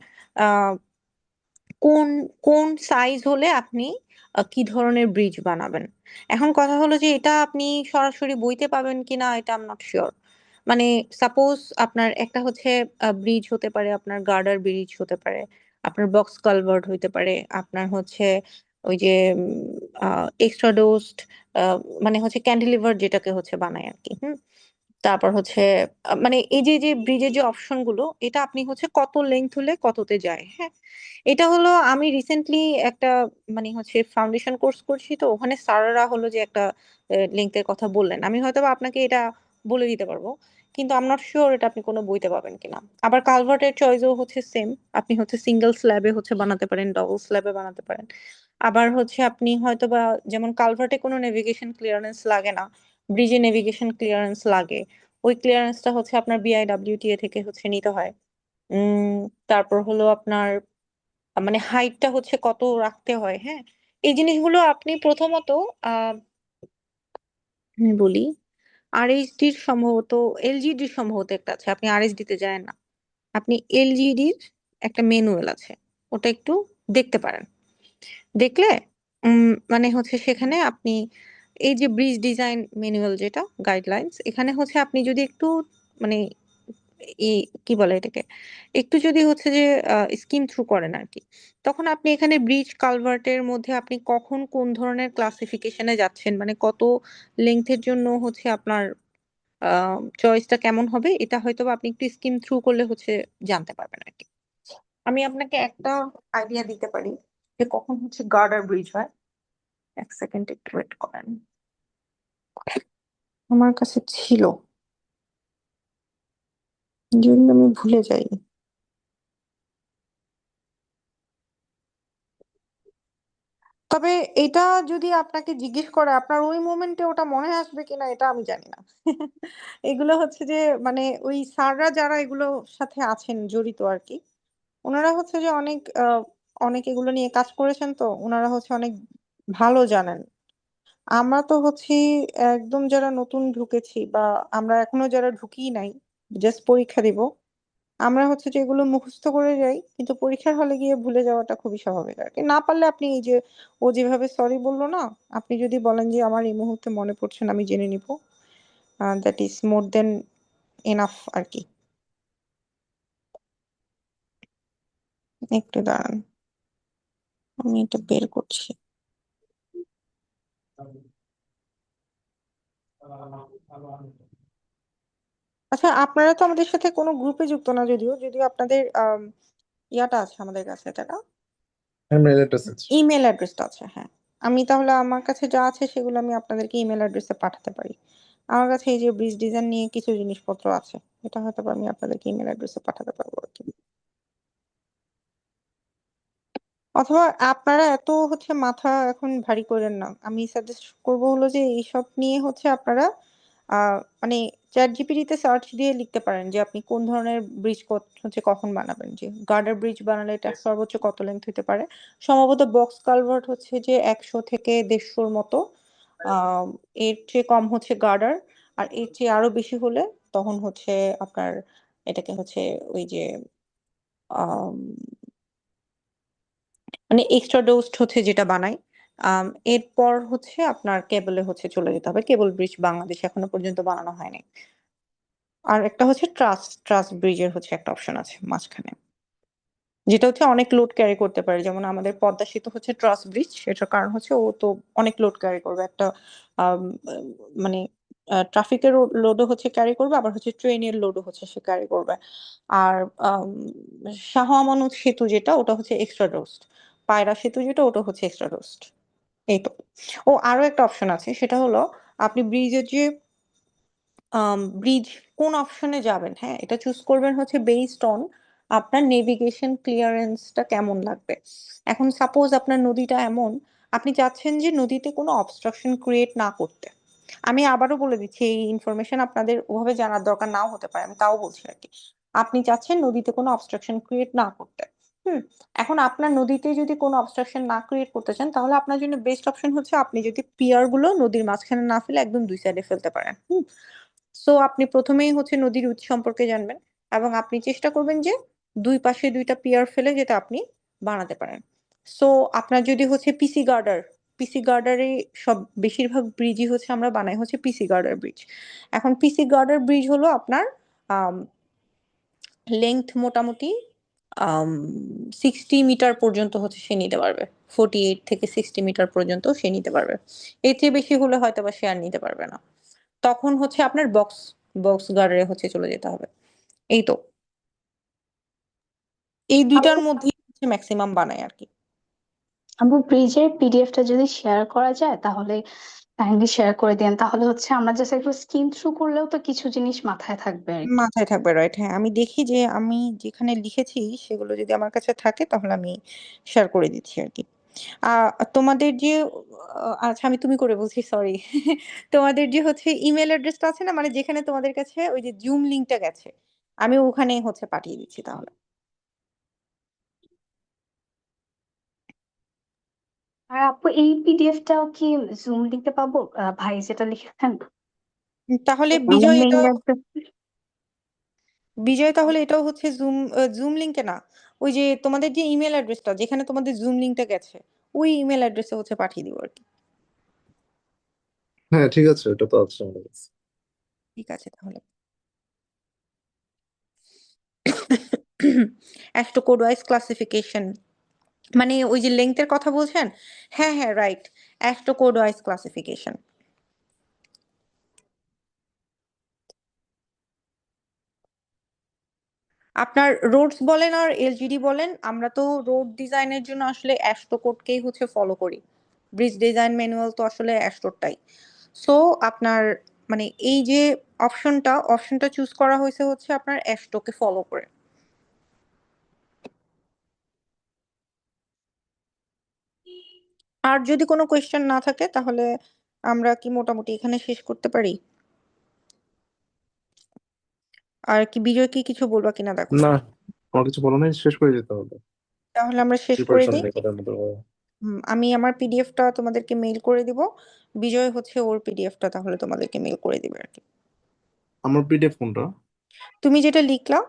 [SPEAKER 2] আহ কোন কোন সাইজ হলে আপনি কি ধরনের ব্রিজ বানাবেন। এখন কথা হলো যে এটা আপনি সরাসরি বইতে পাবেন কিনা এটা আই এম নট শিওর। মানে সাপোজ আপনার একটা হচ্ছে ব্রিজ হতে পারে, আপনার গার্ডার ব্রিজ হতে পারে, আপনার বক্স কালভার্ট হইতে পারে, আপনার হচ্ছে ওই যে এক্সট্রা ডোস্ট, মানে হচ্ছে ক্যান্টিলিভার যেটাকে হচ্ছে বানায় আর কি। তারপর হচ্ছে মানে এই যে যে ব্রিজের যে অপশন গুলো, এটা আপনি হচ্ছে কত লেন্থ হলে কততে যায়। হ্যাঁ, এটা হলো আমি রিসেন্টলি একটা মানে হচ্ছে ফাউন্ডেশন কোর্স করছি, তো ওখানে স্যাররা হলো যে একটা লেন্থের কথা বললেন। আমি হয়তো বা আপনাকে এটা বলে দিতে পারবো, কিন্তু আই এম নট শিওর এটা আপনি কোনো বইতে পাবেন কিনা। আবার কালভার্টের চয়েসও হচ্ছে সেম। আপনি হচ্ছে সিঙ্গেল স্ল্যাবে হচ্ছে বানাতে পারেন, ডবল স্ল্যাবে বানাতে পারেন। আবার হচ্ছে আপনি হয়তো বা, যেমন কালভার্টে কোনো নেভিগেশন ক্লিয়ারেন্স লাগে না, ব্রিজে নেভিগেশন ক্লিয়ারেন্স লাগে। ওই ক্লিয়ারেন্সটা হচ্ছে আপনার বিআইডব্লিউটিএ থেকে হচ্ছে নিতে হয়। উম তারপর হলো আপনার মানে হাইটটা হচ্ছে কত রাখতে হয়। হ্যাঁ, এই জিনিসগুলো আপনি প্রথমত আহ আমি বলি আরএইচডির সম্ভবত, এলজিডির সম্ভবত একটা আছে, আপনি আরএইচডি তে যায় না, আপনি এলজিডির একটা ম্যানুয়াল আছে, ওটা একটু দেখতে পারেন। দেখলে মানে হচ্ছে সেখানে আপনি এই যে ব্রিজ ডিজাইন ম্যানুয়াল যেটা গাইডলাইন্স, এখানে হচ্ছে আপনি যদি একটু মানে কি বলে এটাকে, একটু যদি হচ্ছে যে স্কিম থ্রু করেন আর কি, তখন আপনি এখানে ব্রিজ কালভার্টের মধ্যে আপনি কখন কোন ধরনের ক্লাসিফিকেশনে যাচ্ছেন, মানে কত লেংথের জন্য হচ্ছে আপনার চয়েসটা কেমন হবে, এটা হয়তো বা আপনি একটু স্কিম থ্রু করলে হচ্ছে জানতে পারবেন আর কি। আমি আপনাকে একটা আইডিয়া দিতে পারি যে কখন হচ্ছে গার্ডার ব্রিজ হয়। এক সেকেন্ড একটু ওয়েট করেন, আমার কাছে ছিল, যেগুলো আমি ভুলে যাই। তবে এটা যদি আপনাকে জিজ্ঞেস করে, আপনার ওই মোমেন্টে ওটা মনে আসবে কিনা এটা আমি জানি না। এগুলো হচ্ছে যে মানে ওই স্যাররা যারা এগুলো সাথে আছেন জড়িত আর কি, ওনারা হচ্ছে যে অনেক অনেক এগুলো নিয়ে কাজ করেছেন, তো ওনারা হচ্ছে অনেক ভালো জানেন। আমরা তো হচ্ছে একদম যারা নতুন ঢুকেছি, বা আমরা এখনো যারা ঢুকিই নাই, জাস্ট পরীক্ষা দিব, আমরা হচ্ছে যে এগুলো মুখস্থ করে যাই, কিন্তু পরীক্ষার হলে গিয়ে ভুলে যাওয়াটা খুবই স্বাভাবিক আর কি। না পারলে আপনি এই যে ও যেভাবে সরি বললো না, আপনি যদি বলেন যে আমার এই মুহূর্তে মনে পড়ছে না, আমি জেনে নিব, that is more than enough আর কি। একটু দাঁড়ান, আমি এটা বের করছি। আচ্ছা, আপনারা তো আমাদের সাথে কোনো গ্রুপে যুক্ত না, যদিও যদিও আপনাদের ইয়াটা আছে আমাদের কাছে, তাই না?
[SPEAKER 1] হ্যাঁ, মেল অ্যাড্রেস আছে।
[SPEAKER 2] ইমেল অ্যাড্রেসটা আছে, হ্যাঁ। আমি তাহলে আমার কাছে যা আছে সেগুলো আমি আপনাদেরকে ইমেল অ্যাড্রেসে পাঠাতে পারি। আমার কাছে এই যে ব্রিজ ডিজাইন নিয়ে কিছু জিনিসপত্র আছে, এটা হয়তো বা আমি আপনাদেরকে ইমেল অ্যাড্রেসে পাঠাতে পারবো আর কি। অথবা আপনারা এত মাথা এখন ভারী করেন না, আমি সাজেস্ট করবো হলো যে এইসব নিয়ে আপনারা মানে চ্যাট জিপিটিতে সার্চ দিয়ে লিখতে পারেন যে আপনি কোন ধরনের ব্রিজ কখন বানাবেন, যে গার্ডার ব্রিজ বানালে এটা সর্বোচ্চ কত লেন্থ হতে পারে। সম্ভবত বক্স কালভার্ট যে 100 থেকে 150-র মতো, আহ এর চেয়ে কম গার্ডার, আর এর চেয়ে আরো বেশি হলে তখন আপনার এটাকে ওই যে আহ মানে এক্সট্রা ডোজড যেটা বানাই। এরপর আপনার কেবলে চলে যেতে হবে। কেবল ব্রিজ বাংলাদেশে এখনো পর্যন্ত বানানো হয়নি। আর একটা ট্রাস ট্রাস ব্রিজের একটা অপশন আছে মাঝখানে, যেটা অনেক লোড ক্যারি করতে পারে। যেমন আমাদের পদ্মা সেতু ট্রাস ব্রিজ, এটার কারণ ও তো অনেক লোড ক্যারি করবে। একটা আম, মানে ট্রাফিকের লোডও ক্যারি করবে, আবার ট্রেনের লোডও সে ক্যারি করবে। আর আম, শাহ আমানত সেতু যেটা, ওটা এক্সট্রা ডোজড। পায়রা সেতু যেটা, ওটা এক্সট্রা ডোজড। এই তো। ও আরো একটা অপশন আছে, সেটা হলো আপনি ব্রিজের যে ব্রিজ কোন অপশনে যাবেন, হ্যাঁ, এটা চুজ করবেন বেসড অন আপনার নেভিগেশন ক্লিয়ারেন্সটা কেমন লাগবে। এখন সাপোজ আপনার নদীটা এমন, আপনি চাচ্ছেন যে নদীতে কোনো অবস্ট্রাকশন ক্রিয়েট না করতে। আমি আবারও বলে দিচ্ছি, এই ইনফরমেশন আপনাদের ওভাবে জানার দরকার নাও হতে পারে, আমি তাও বলছি আর কি। আপনি চাচ্ছেন নদীতে কোনো অবস্ট্রাকশন ক্রিয়েট না করতে। হুম। এখন আপনার নদীতে যদি কোনো অবস্ট্রাকশন না ক্রিয়েট করতে চান, তাহলে আপনার জন্য বেস্ট অপশন আপনি যদি পিয়ার গুলো নদীর মাঝখানে না ফেলে একদম দুই সাইডে ফেলতে পারেন। সো আপনি প্রথমেই নদীর উৎস সম্পর্কে জানবেন, এবং আপনি চেষ্টা করবেন যে দুই পাশে দুইটা পিয়ার ফেলে যেটা আপনি বানাতে পারেন। সো আপনার যদি পিসি গার্ডারে সব বেশিরভাগ ব্রিজই আমরা বানাই পিসি গার্ডার ব্রিজ। এখন পিসি গার্ডার ব্রিজ হলো আপনার লেংথ মোটামুটি 60 মিটার পর্যন্ত সে নিতে পারবে। 48 থেকে 60 মিটার পর্যন্ত সে নিতে পারবে। এর চেয়ে বেশি হলে হয়তো বা সে আর নিতে পারবে না। তখন আপনার বক্স বক্স গার্ডারে চলে যেতে হবে। এই তো, এই দুইটার
[SPEAKER 3] আপু
[SPEAKER 2] মধ্যেই ম্যাক্সিমাম বানায় আর কি।
[SPEAKER 3] আপু ব্রিজের পিডিএফটা যদি শেয়ার করা যায় তাহলে কাইন্ডলি শেয়ার করে দেন, তাহলে আমরা জাস্ট একটু স্কিম থ্রু করলেও তো কিছু জিনিস মাথায় থাকবে আর কি।
[SPEAKER 2] মাথায় থাকবে, রাইট? হ্যাঁ, আমি দেখি যে আমি যেখানে লিখেছি সেগুলো যদি আমার কাছে থাকে তাহলে আমি শেয়ার করে দিচ্ছি আর কি। তোমাদের যে আচ্ছা, আমি তুমি করে বলছি, সরি। তোমাদের যে ইমেল অ্যাড্রেসটা আছে না, মানে যেখানে তোমাদের কাছে ওই যে জুম লিংকটা গেছে, আমি ওখানে পাঠিয়ে দিচ্ছি তাহলে।
[SPEAKER 3] আর আপু এই পিডিএফটাও কি জুম লিংকে পাবো? ভাই যেটা লিখেছেন
[SPEAKER 2] তাহলে
[SPEAKER 3] আমার
[SPEAKER 2] বিজয়
[SPEAKER 3] মেইল
[SPEAKER 2] এটা,
[SPEAKER 3] অ্যাড্রেস।
[SPEAKER 2] তাহলে এটাও জুম জুম লিংকে না, ওই যে তোমাদের যে ইমেল অ্যাড্রেসটা যেখানে তোমাদের জুম লিংকটা গেছে, ওই ইমেল অ্যাড্রেসে পাঠিয়ে দিব আর কি।
[SPEAKER 1] হ্যাঁ, ঠিক আছে, এটা তো আছে আমাদের কাছে।
[SPEAKER 2] ঠিক আছে তাহলে। অ্যাস্টো কোড ওয়াইজ ক্লাসিফিকেশন, মানে ওই যে লেংথের কথা বলছেন। হ্যাঁ হ্যাঁ, right. AASHTO code wise classification. আপনার রোডস বলেন আর এলজিডি বলেন, আমরা তো রোড ডিজাইনের জন্য আসলে অ্যাস্টো কোডকেই ফলো করি। ব্রিজ ডিজাইন ম্যানুয়াল তো আসলে অ্যাস্টোরটাই। সো আপনার মানে এই যে অপশনটা চুজ করা হয়েছে আপনার অ্যাস্টোকে ফলো করে। আর যদি কোনো কোয়েশ্চেন না থাকে তাহলে আমরা কি মোটামুটি এখানে শেষ করতে পারি? আর কি বিজয় কি কিছু বলবা কিনা দেখো।
[SPEAKER 1] না, আমার কিছু বলা নাই, শেষ করে যেতে হবে।
[SPEAKER 2] তাহলে আমরা শেষ করে
[SPEAKER 1] প্রিপারেশন
[SPEAKER 2] দিই।
[SPEAKER 1] নেই কথার মতো।
[SPEAKER 2] আমি আমার পিডিএফটা তোমাদেরকে মেইল করে দিব। বিজয় ওর পিডিএফটা তাহলে তোমাদেরকে মেইল করে দিবে আর কি।
[SPEAKER 1] আমার পিডিএফ কোনটা?
[SPEAKER 2] তুমি যেটা লিখলা,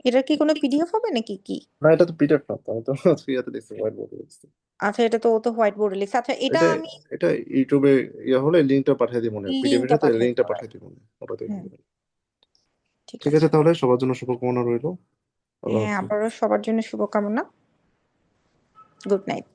[SPEAKER 2] এটার কি কোনো পিডিএফ হবে নাকি কি?
[SPEAKER 1] না, এটা তো পিডিএফ না তো, আমি তো ইয়াতে দেখছি, হোয়াইট বোর্ডে দেখছি।
[SPEAKER 2] আচ্ছা, এটা তো ও তো হোয়াইট বোর্ডে লিখছে। আচ্ছা, এটা
[SPEAKER 1] এটা
[SPEAKER 2] আমি
[SPEAKER 1] এটা ইউটিউবে ইয়া হলে লিঙ্কটা পাঠিয়ে দিব, মনে পিডিএফ এর
[SPEAKER 2] লিঙ্কটা
[SPEAKER 1] সাথে
[SPEAKER 2] পাঠিয়ে
[SPEAKER 1] লিঙ্কটা
[SPEAKER 2] দিবো,
[SPEAKER 1] পাঠিয়ে
[SPEAKER 2] রাইট?
[SPEAKER 1] দিব, ওটা দেখে
[SPEAKER 2] হুম,
[SPEAKER 1] নেবেন।
[SPEAKER 2] ঠিক
[SPEAKER 1] ঠিক
[SPEAKER 2] আছে।
[SPEAKER 1] আছে, তাহলে সবার জন্য শুভকামনা রইল। আল্লাহ
[SPEAKER 2] হ্যাঁ,
[SPEAKER 1] হাফেজ।
[SPEAKER 2] আবারও সবার জন্য শুভকামনা। Good night.